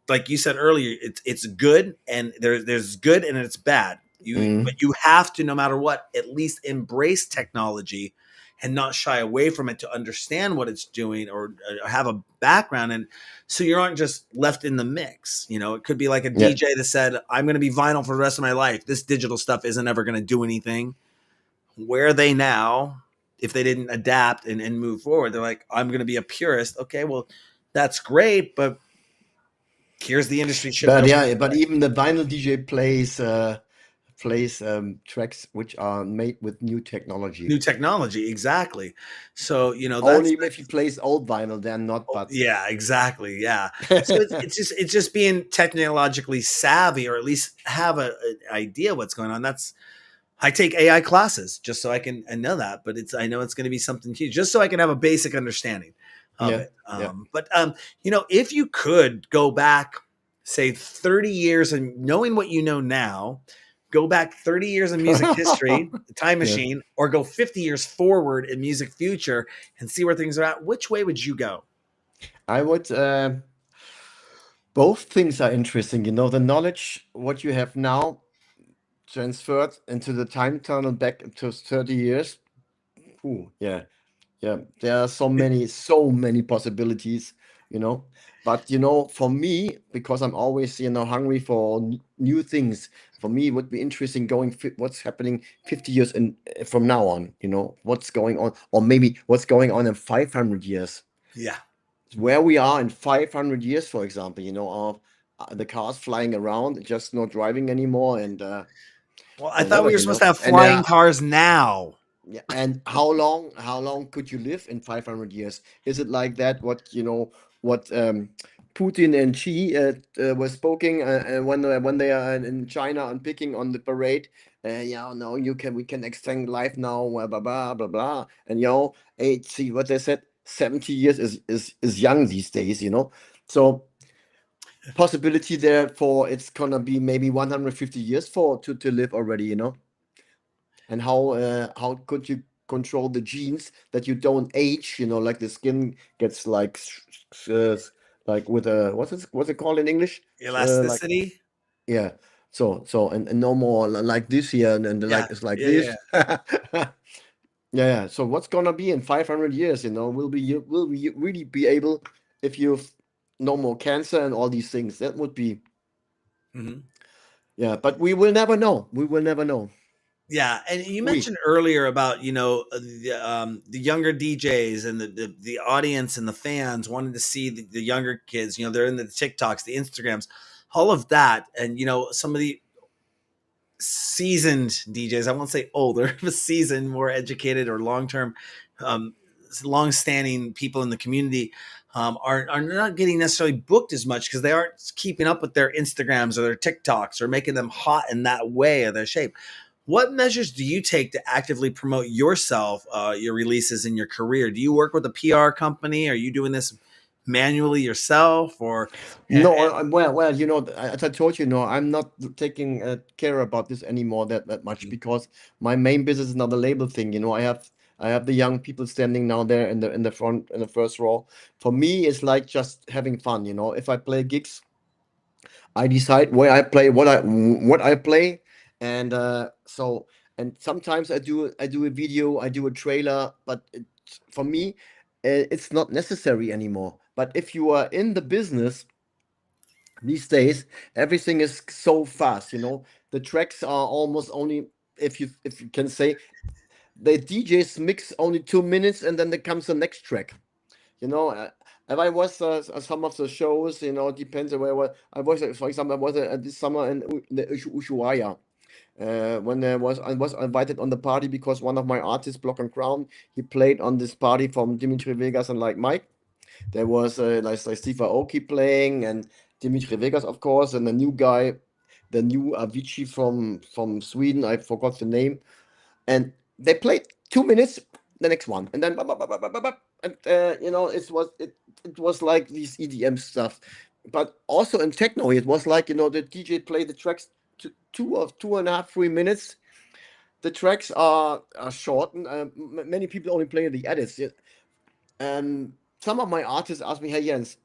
like you said earlier, it's good and there's good and it's bad. But you have to, no matter what, at least embrace technology and not shy away from it to understand what it's doing or have a background. And so you aren't just left in the mix. It could be like a DJ that said, I'm going to be vinyl for the rest of my life. This digital stuff isn't ever going to do anything. Where are they now? If they didn't adapt and move forward, they're like, I'm going to be a purist. Okay, well, that's great, but here's the industry shift. But even the vinyl DJ plays tracks which are made with new technology. New technology, exactly. So only if he plays old vinyl, then not. But yeah, exactly. Yeah. So it's just being technologically savvy, or at least have an idea what's going on. I take AI classes just so I know that, but I know it's going to be something huge, just so I can have a basic understanding of it. But if you could go back, say 30 years and knowing what you know now, go back 30 years in music history, time machine, or go 50 years forward in music future and see where things are at, which way would you go? I would, both things are interesting. The knowledge, what you have now, transferred into the time tunnel back to 30 years. Ooh, yeah. There are so many possibilities, But, for me, because I'm always, hungry for new things, for me, it would be interesting what's happening 50 years from now on, what's going on, or maybe what's going on in 500 years. Yeah. Where we are in 500 years, for example, the cars flying around, just not driving anymore. And well, I thought we were supposed to have flying cars now. Yeah, and how long could you live in 500 years? Is it like that? What Putin and Xi were speaking when they are in China and picking on the parade? No, we can extend life now, blah blah blah blah. And see what they said. 70 years is young these days, So possibility there for it's gonna be maybe 150 years to live already, And how could you control the genes that you don't age? Like the skin gets like with a what's it called in English? Elasticity. Yeah. So and no more like this here and like it's like this. Yeah. So what's gonna be in 500 years? Will we really be able, if you've no more cancer and all these things? That would be. Yeah, but we will never know. We will never know. Yeah, and you mentioned earlier about the younger DJs and the audience and the fans wanting to see the younger kids. They're in the TikToks, the Instagrams, all of that, and some of the seasoned DJs. I won't say older, but seasoned, more educated, or long-term, long-standing people in the community are not getting necessarily booked as much because they aren't keeping up with their Instagrams or their TikToks or making them hot in that way or their shape. What measures do you take to actively promote yourself, your releases in your career? Do you work with a PR company? Are you doing this manually yourself, or No, well, as I told you, no, I'm not taking care about this anymore that much, because my main business is not a label thing. I have the young people standing now there in the front, in the first row. For me, it's like just having fun. If I play gigs, I decide where I play, what I play, and and sometimes I do a video, I do a trailer, but for me, it's not necessary anymore. But if you are in the business these days, everything is so fast. The tracks are almost only, if you can say, the DJs mix only 2 minutes, and then there comes the next track. If I was some of the shows, depends on where I was. For example, I was this summer in the Ushuaia. When I was invited on the party because one of my artists, Block and Crown, he played on this party from Dimitri Vegas and Like Mike. There was like Steve Aoki playing, and Dimitri Vegas, of course, and the new guy, the new Avicii from Sweden. I forgot the name, and they played 2 minutes, the next one, and then and it was like these EDM stuff. But also in techno, it was like, the DJ played the tracks to 2.5, 3 minutes. The tracks are short, and many people only play the edits. And some of my artists ask me, "Hey Jens,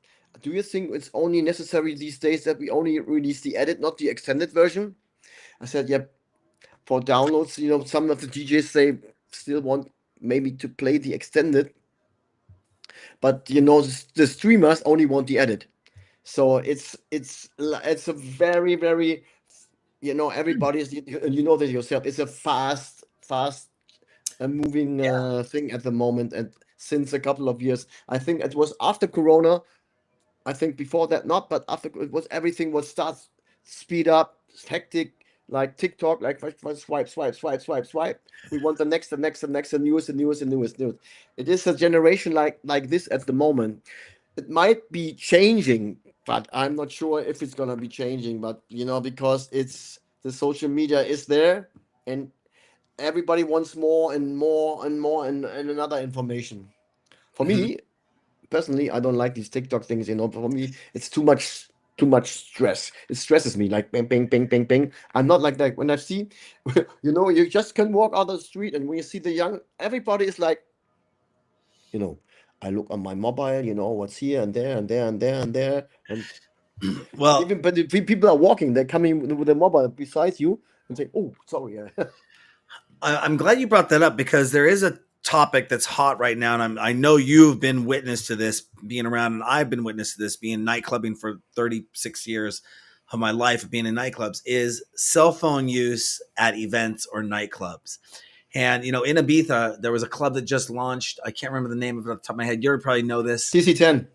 do you think it's only necessary these days that we only release the edit, not the extended version?" I said, "Yeah, for downloads, some of the DJs, they still want maybe to play the extended, but the streamers only want the edit. So it's a very, very, everybody's, you know that yourself. It's a fast moving thing at the moment, and since a couple of years, I think it was after Corona. I think before that not, but after it was, everything was starts speed up, hectic, like TikTok, like first swipe, swipe, swipe, swipe, swipe. We want the next, the next, the next, the newest, the newest, the newest, news. It is a generation like this at the moment. It might be changing, but I'm not sure if it's gonna be changing. But because it's the social media is there, and everybody wants more and more and more and another information. For me, personally, I don't like these TikTok things. For me, it's too much stress. It stresses me, like bang, bang, bang, bang, bang. I'm not like that. When I see, you just can walk out the street, and when you see the young, everybody is like, I look on my mobile, what's here and there and there and there and there, and well, even but if people are walking, they're coming with a mobile beside you and say, "Oh, sorry." I'm glad you brought that up because there is a topic that's hot right now, and I know you've been witness to this being around, and I've been witness to this being nightclubbing for 36 years of my life of being in nightclubs, is cell phone use at events or nightclubs. And in Ibiza, there was a club that just launched. I can't remember the name of it off the top of my head. You probably know this. DC10.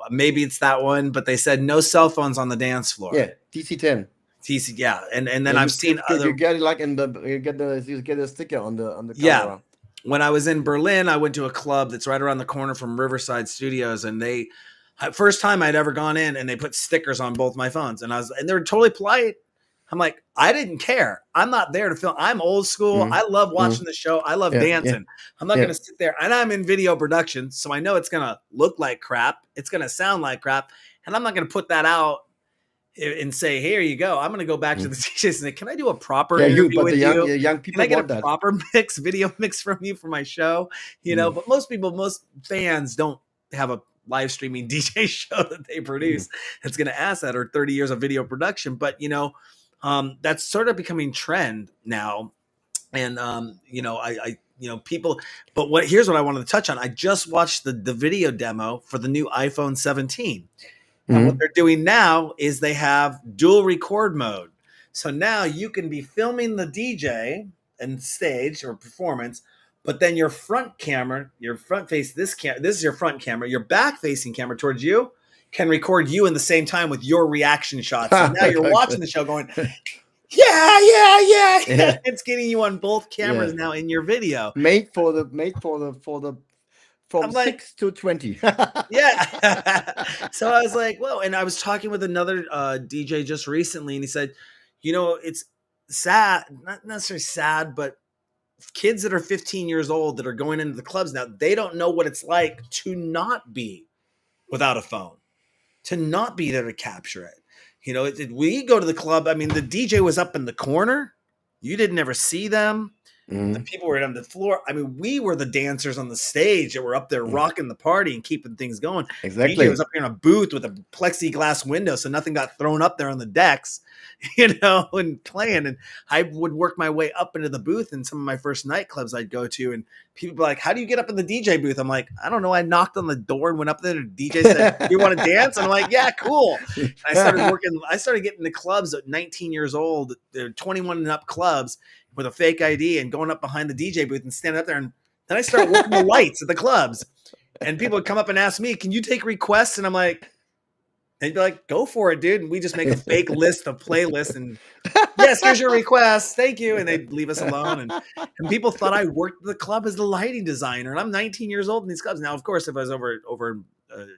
Maybe it's that one, but they said no cell phones on the dance floor. Yeah, DC10. TC, yeah, and then I've seen other. You get it like you get a sticker on the camera. Yeah. When I was in Berlin, I went to a club that's right around the corner from Riverside Studios, and first time I'd ever gone in, and they put stickers on both my phones, and they were totally polite. I'm like, I didn't care. I'm not there to film. I'm old school. I love watching the show. I love dancing. Yeah. I'm not going to sit there, and I'm in video production, so I know it's going to look like crap. It's going to sound like crap, and I'm not going to put that out and say, "Here you go." I'm going to go back to the DJs and say, "Can I do a proper interview with you? Young people Can I get a proper video mix from you for my show?" But most fans don't have a live streaming DJ show that they produce that's going to ask that, or 30 years of video production. But that's sort of becoming trend now, and people. But here's what I wanted to touch on. I just watched the video demo for the new iPhone 17. And what they're doing now is they have dual record mode. So now you can be filming the DJ and stage or performance, but then your front camera, your front face, this is your front camera, your back facing camera towards you can record you in the same time with your reaction shots. So now you're watching the show going, yeah. It's getting you on both cameras now in your video. Made for the from I'm like, 6 to 20. yeah. So I was like, whoa. And I was talking with another DJ just recently, and he said, it's sad, not necessarily sad, but kids that are 15 years old that are going into the clubs now, they don't know what it's like to not be without a phone, to not be there to capture it. We go to the club. I mean, the DJ was up in the corner. You didn't ever see them. The Mhm. people were on the floor. I mean, we were the dancers on the stage that were up there rocking the party and keeping things going. DJ was Exactly. up here in a booth with a plexiglass window, so nothing got thrown up there on the decks, and playing. And I would work my way up into the booth in some of my first nightclubs I'd go to, and people be like, "How do you get up in the DJ booth?" I'm like, "I don't know. I knocked on the door and went up there. And the DJ said, "You want to dance?" And I'm like, "Yeah, cool." And I started working. I started getting to clubs at 19 years old. They're 21 and up clubs with a fake ID and going up behind the DJ booth and standing up there. And then I started working the lights at the clubs. And people would come up and ask me, "Can you take requests?" And I'm like, they'd be like, "Go for it, dude." And we just make a fake list of playlists and, "Yes, here's your request. Thank you." And they'd leave us alone. And people thought I worked the club as the lighting designer. And I'm 19 years old in these clubs. Now, of course, if I was over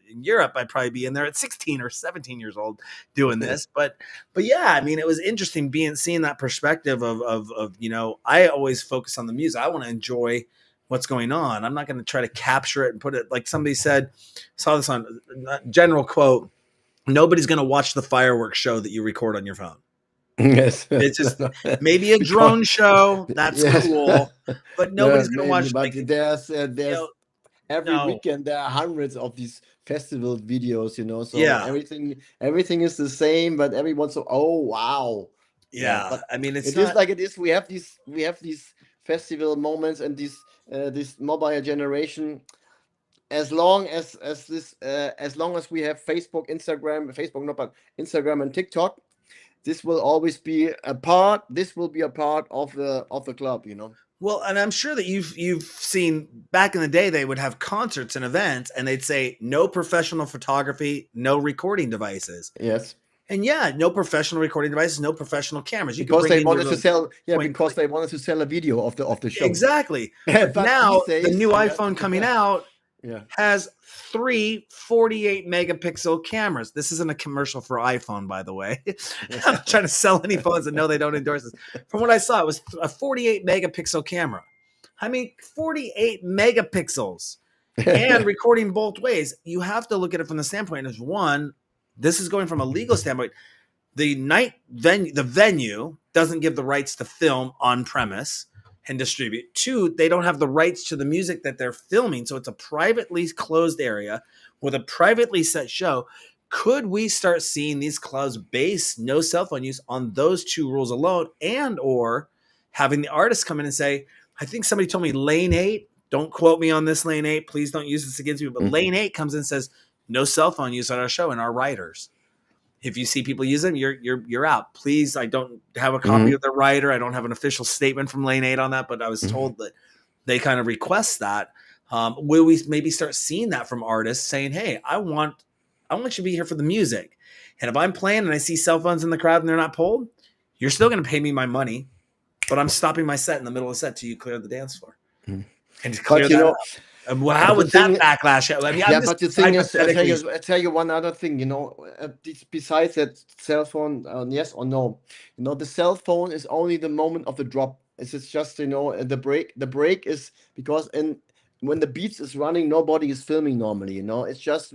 in Europe, I'd probably be in there at 16 or 17 years old doing this. But yeah, I mean, it was interesting seeing that perspective of I always focus on the music. I want to enjoy what's going on. I'm not going to try to capture it and put it, like somebody said, saw this on general quote, nobody's going to watch the fireworks show that you record on your phone. Yes. It's just No, no. maybe a Because drone show. That's yes. cool. But Yeah, nobody's going to maybe, watch, but like, there's every no. weekend there are hundreds of these festival videos, so Yeah. everything is the same, but every once in oh wow. Yeah, Yeah. but I mean, it's it is not, like it is. We have these festival moments and this mobile generation. As long as we have Facebook not, but Instagram and TikTok, this will always be a part. This will be a part of the club. well, and I'm sure that you've seen back in the day, they would have concerts and events and they'd say no professional photography, no recording devices. Yes. And yeah, no professional recording devices, no professional cameras. You could Because bring they in your wanted to little sell, yeah, point and because click. they wanted to sell a video of the show. Exactly. But But now these the new days, yeah, iPhone coming out yeah. has 3 48 megapixel cameras. This isn't a commercial for iPhone, by the way. I'm not trying to sell any phones that know they don't endorse this. From what I saw, it was a 48 megapixel camera. I mean, 48 megapixels and recording both ways. You have to look at it from the standpoint of one, this is going from a legal standpoint. The venue doesn't give the rights to film on premise and distribute. 2, they don't have the rights to the music that they're filming. So it's a privately closed area with a privately set show. Could we start seeing these clubs base no cell phone use on those 2 rules alone, and or having the artists come in and say, I think somebody told me Lane 8, don't quote me on this, Lane 8, please don't use this against me, but Lane 8 comes in and says no cell phone use on our show and our writers. If you see people use them, you're out. Please, I don't have a copy of the writer. I don't have an official statement from Lane 8 on that, but I was told that they kind of request that. Will we maybe start seeing that from artists saying, "Hey, I want you to be here for the music, and if I'm playing and I see cell phones in the crowd and they're not pulled, you're still going to pay me my money, but I'm stopping my set in the middle of the set till you clear the dance floor and to clear But that up." How would that backlash? I mean, yeah, I'm just but the thing is, hypothetically. I tell you one other thing. Besides that cell phone, yes or no, the cell phone is only the moment of the drop. It's just the break. The break is because when the beats is running, nobody is filming normally. It's just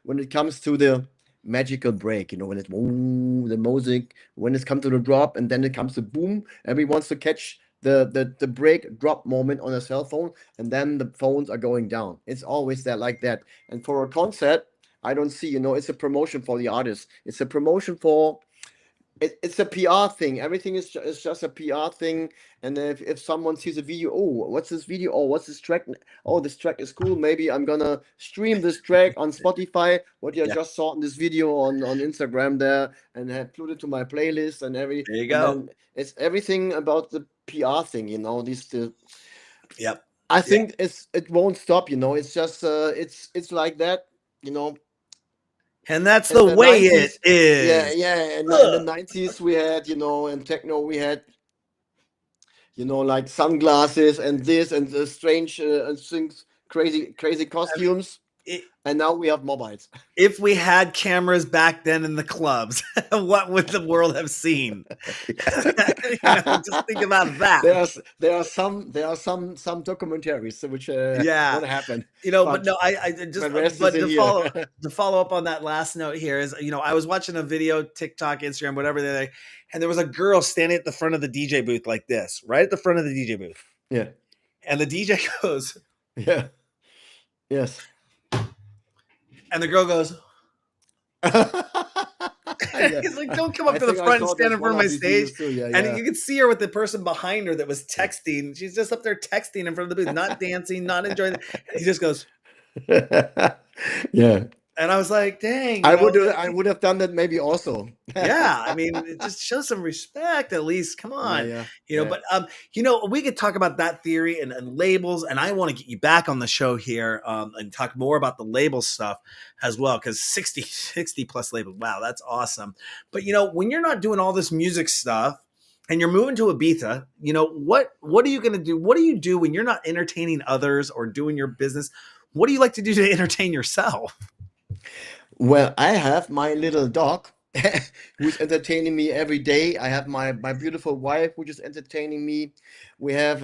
when it comes to the magical break. When it's the music, when it's come to the drop, and then it comes to boom. Everyone wants to catch the break drop moment on a cell phone, and then the phones are going down. It's always like that. And for a concert, I don't see, it's a promotion for the artist. It's a promotion for it's a PR thing. Everything is just a PR thing. And if someone sees a video, oh, what's this video? Oh, what's this track? Oh, this track is cool. Maybe I'm gonna stream this track on Spotify. What you just saw in this video on Instagram there, and have put it to my playlist and There you go. And then it's everything about the PR thing. Yep. I think it won't stop. It's just it's like that. And that's the way 90s, it is. yeah. In the 90s, we had, in techno, we had, like sunglasses and this and the strange things, crazy I mean, costumes, it, and now we have mobiles. if we had cameras back then in the clubs, what would the world have seen? Just think about that. There are some documentaries which Yeah, want to happen, but but no, I just the rest is but in to here. follow up on that last note here is, I was watching a video, TikTok, Instagram, whatever they, and there was a girl standing at the front of the DJ booth like this, right at the front of the DJ booth, Yeah, and the DJ goes, yeah, yes. and the girl goes, Yeah, he's like, don't come up I to the think I front and saw stand that in one front of my of these stage. videos too. Yeah, And yeah, you can see her with the person behind her that was yeah. texting. She's just up there texting in front of the booth, not dancing, not enjoying it. And he just goes, Yeah. and I was like, dang, I would have done that maybe also. yeah. I mean, it just shows some respect at least. Come Yeah, on. yeah, yeah. But we could talk about that theory and labels, and I want to get you back on the show here, and talk more about the label stuff as well, because 60 plus labels. Wow, that's awesome. But when you're not doing all this music stuff and you're moving to Ibiza, what are you gonna do? What do you do when you're not entertaining others or doing your business? What do you like to do to entertain yourself? Well, I have my little dog who's entertaining me every day. I have my beautiful wife which is entertaining me. We have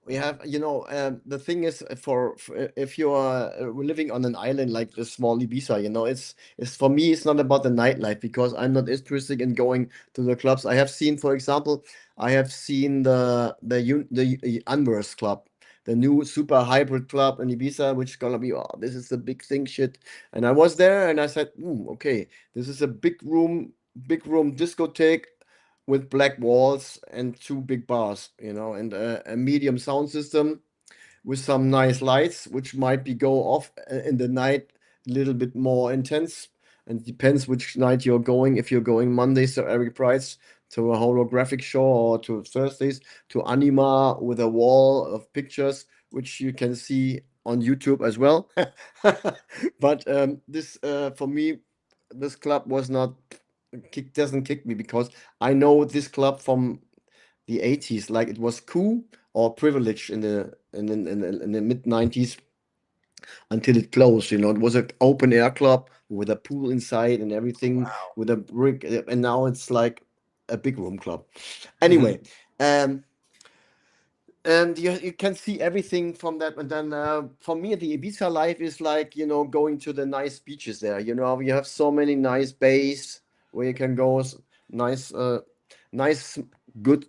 the thing is for if you are living on an island like the small Ibiza, it's for me it's not about the nightlife because I'm not interested in going to the clubs. I have seen, for example, I have seen the Unverse Club, the new super hybrid club in Ibiza, which is gonna be, oh, this is the big thing shit. And I was there and I said, okay, this is a big room discotheque with black walls and two big bars, and a medium sound system with some nice lights, which might be go off in the night a little bit more intense. And depends which night you're going. If you're going Mondays to Eric Price to a holographic show, or to Thursdays to Anima with a wall of pictures, which you can see on YouTube as well. But this for me, this club was not doesn't kick me because I know this club from the 80s, like it was cool or privileged in the mid 90s until it closed. It was an open air club with a pool inside and everything, Wow. with a brick, and now it's like a big room club. Mhm. Anyway, um, and you can see everything from that. And then for me, the Ibiza life is like, going to the nice beaches there. You have so many nice bays where you can go, nice, nice, good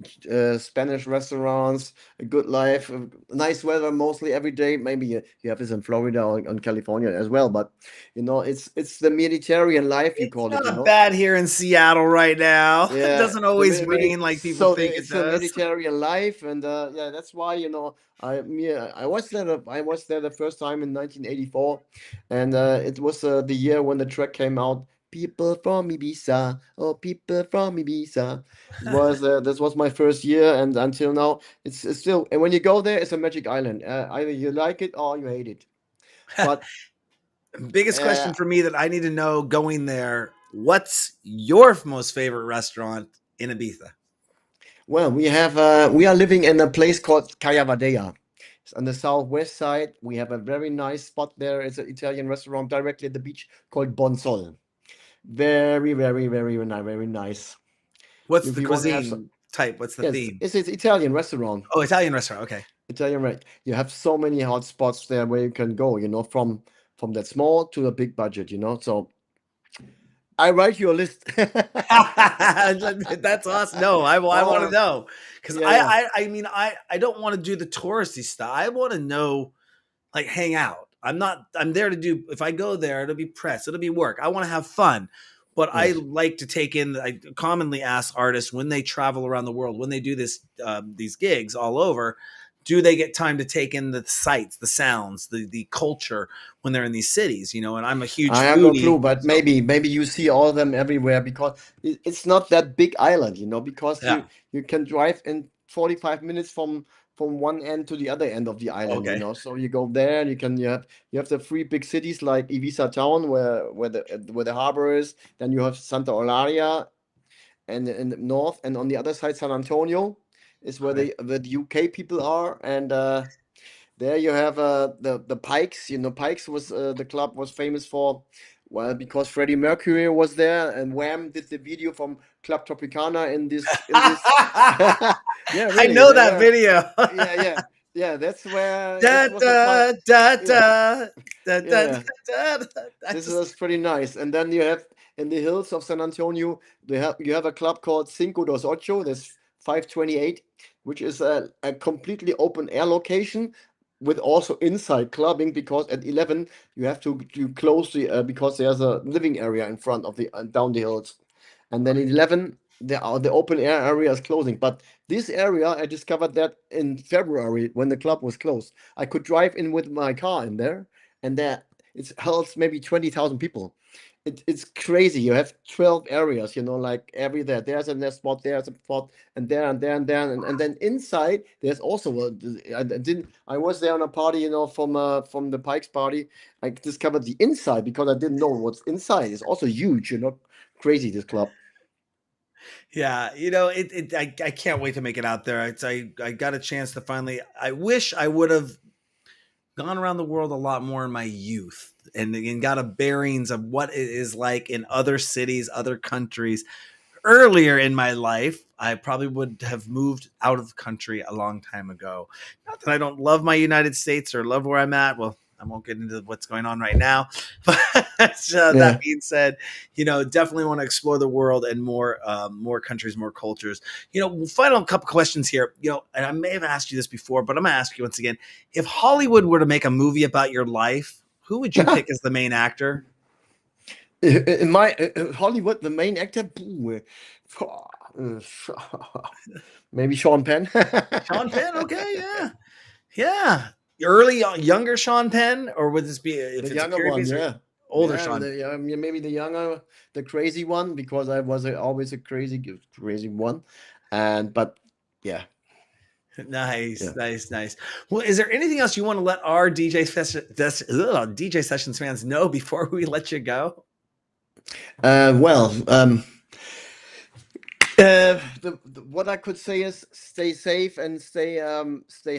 Spanish restaurants, a good life, nice weather mostly every day. Maybe you have this in Florida or in California as well, but it's the Mediterranean life, you It's call it, not bad here in Seattle right now. It yeah, doesn't always rain like people so think it it's a does. Mediterranean life, and yeah, that's why I was there. I was there the first time in 1984, and it was the year when the track came out. People from Ibiza, oh, people from Ibiza. This was my first year, and until now, it's still. And when you go there, it's a magic island. Either you like it or you hate it. But Biggest uh, question for me that I need to know going there: what's your most favorite restaurant in Ibiza? well, we are living in a place called Caia Vadea. It's on the southwest side. We have a very nice spot there. It's an Italian restaurant directly at the beach called Bonsol. Very, very, very, very nice. What's If the you want to have cuisine type? What's the yes, theme? it's Italian restaurant. Oh, Italian restaurant. Okay. Italian, right? You have so many hot spots there where you can go. From that small to a big budget. So I write you a list. That's awesome. No, I want to Or know because yeah, yeah. I mean I don't want to do the touristy stuff. I want to know, like, hang out. I'm there to do, if I go there, it'll be press, it'll be work. I want to have fun. But I Yes. like to take in, I commonly ask artists when they travel around the world, when they do these gigs all over, do they get time to take in the sights, the sounds, the culture when they're in these cities? And I'm a huge I have no clue, foodie. but So maybe you see all of them everywhere because it's not that big island, because yeah. you can drive in 45 minutes from one end to the other end of the island, Okay. So you go there and you have the three big cities like Ibiza town where the harbor is. Then you have Santa Eulalia and in the north, and on the other side San Antonio is where Okay. the UK people are, and There you have the Pikes. You know, Pikes was the club was famous for, well, because Freddie Mercury was there and Wham did the video from Club Tropicana in this. Yeah, I really. know They that were. video. Yeah, yeah, yeah. That's where Da this was the Pike. da da Yeah, da da da yeah. da. I This just was pretty nice. And then you have in the hills of San Antonio, you have a club called Cinco dos Ocho. That's 528, which is a completely open air location with also inside clubbing because at 11 you have to close the because there's a living area in front of the down the hills, and then at 11 the open air area is closing. But this area I discovered that in February when the club was closed, I could drive in with my car in there, and there it holds maybe 20,000 people. It's crazy. You have 12 areas, you know, like every there. There's a spot, there's a spot, and there and there and there. And then inside, there's also I was there on a party, you know, from the Pikes party. I discovered the inside because I didn't know what's inside. It's also huge, you know, crazy this club. yeah, I can't wait to make it out there. I got a chance to finally. I wish I would have gone around the world a lot more in my youth and got a bearings of what it is like in other cities, other countries. Earlier in my life, I probably would have moved out of the country a long time ago. Not that I don't love my United States or love where I'm at. Well, I won't get into what's going on right now. But that Yeah. being said, definitely want to explore the world and more countries, more cultures. Final couple questions here. And I may have asked you this before, but I'm going to ask you once again. If Hollywood were to make a movie about your life, who would you pick as the main actor? In my Hollywood, the main actor, maybe Sean Penn. Sean Penn. Okay, yeah. Yeah. Early, younger Sean Penn, or would this be if The it's a younger period one, piece or yeah. older Yeah, Sean? maybe the younger, the crazy one, because I was always a crazy one. But yeah, Nice, yeah. nice, nice. Well, is there anything else you want to let our DJ Sessions fans know before we let you go? Well, what I could say is stay safe and stay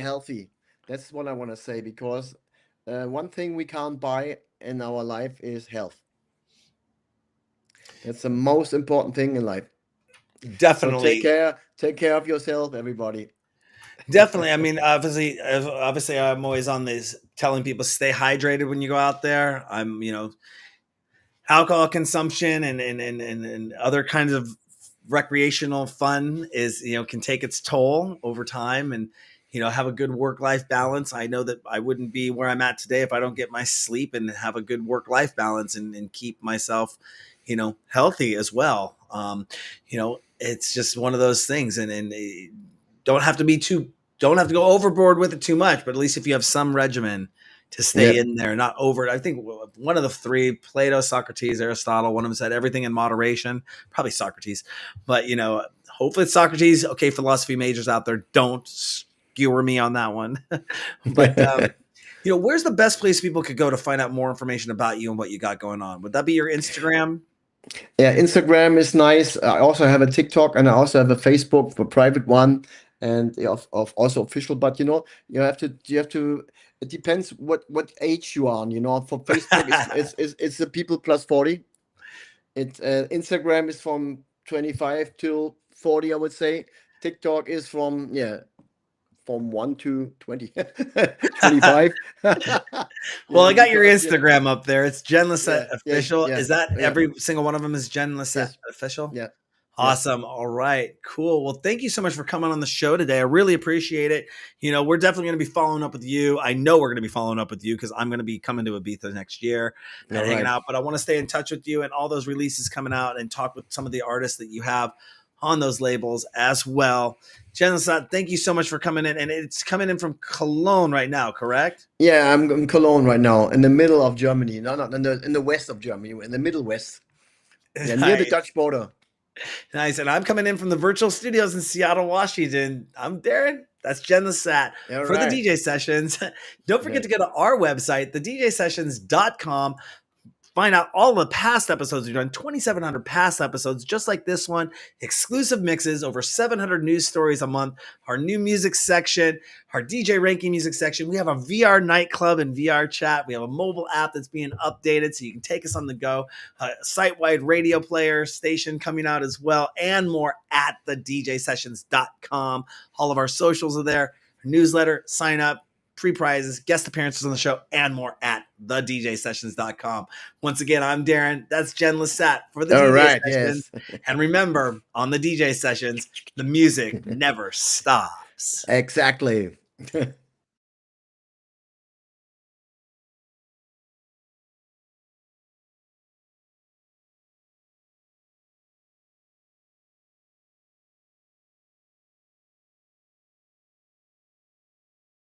healthy. That's what I want to say because one thing we can't buy in our life is health. That's the most important thing in life. So Definitely, take care of yourself, everybody. definitely. I mean, obviously, I'm always on this telling people stay hydrated when you go out there. Alcohol consumption and other kinds of recreational fun is can take its toll over time, and have a good work-life balance. I know that I wouldn't be where I'm at today if I don't get my sleep and have a good work-life balance and keep myself healthy as well. It's just one of those things, and don't have to be too don't have to go overboard with it too much, but at least if you have some regimen to stay Yeah. in there, not over it. I think one of the three, Plato, Socrates, Aristotle, one of them said everything in moderation, probably Socrates, but hopefully it's Socrates. Okay, philosophy majors out there, don't skewer me on that one. But where's the best place people could go to find out more information about you and what you got going on? Would that be your Instagram? Yeah, Instagram is nice. I also have a TikTok and I also have a Facebook for private one and of also official. But you have to. It depends what age you are on. For Facebook, it's the people plus 40. Instagram is from 25 till 40, I would say. TikTok is from 1 to 20, 25. Well, I got your Because Instagram up there. It's Jen Lissette yeah, yeah, official. yeah, Is that yeah, every single one of them is Jen Lissette yes, official? yeah, yeah. Awesome. All right. Cool. Well, thank you so much for coming on the show today. I really appreciate it. We're definitely going to be following up with you. I know we're going to be following up with you because I'm going to be coming to Ibiza next year All and hanging right. out. But I want to stay in touch with you and all those releases coming out and talk with some of the artists that you have on those labels as well. Jen Lissette, thank you so much for coming in. And it's coming in from Cologne right now, correct? Yeah, I'm in Cologne right now, in the middle of Germany. No, not in the west of Germany, in the middle west. Yeah, near the Nice. Dutch border. Nice. And I'm coming in from the virtual studios in Seattle, Washington. I'm Darren. That's Jen Lissette All for the right. DJ Sessions. Don't forget Okay. to go to our website, thedjsessions.com. Find out all the past episodes we've done, 2,700 past episodes just like this one, exclusive mixes, over 700 news stories a month, our new music section, our DJ ranking music section. We have a VR nightclub and VR chat. We have a mobile app that's being updated so you can take us on the go, a site-wide radio player station coming out as well, and more at thedjsessions.com. All of our socials are there, our newsletter, sign up, free prizes, guest appearances on the show, and more at thedjsessions.com. Once again, I'm Darren. That's Jen Lissat for the All DJ right, Sessions. yes. And remember, on the DJ Sessions, the music never stops. Exactly.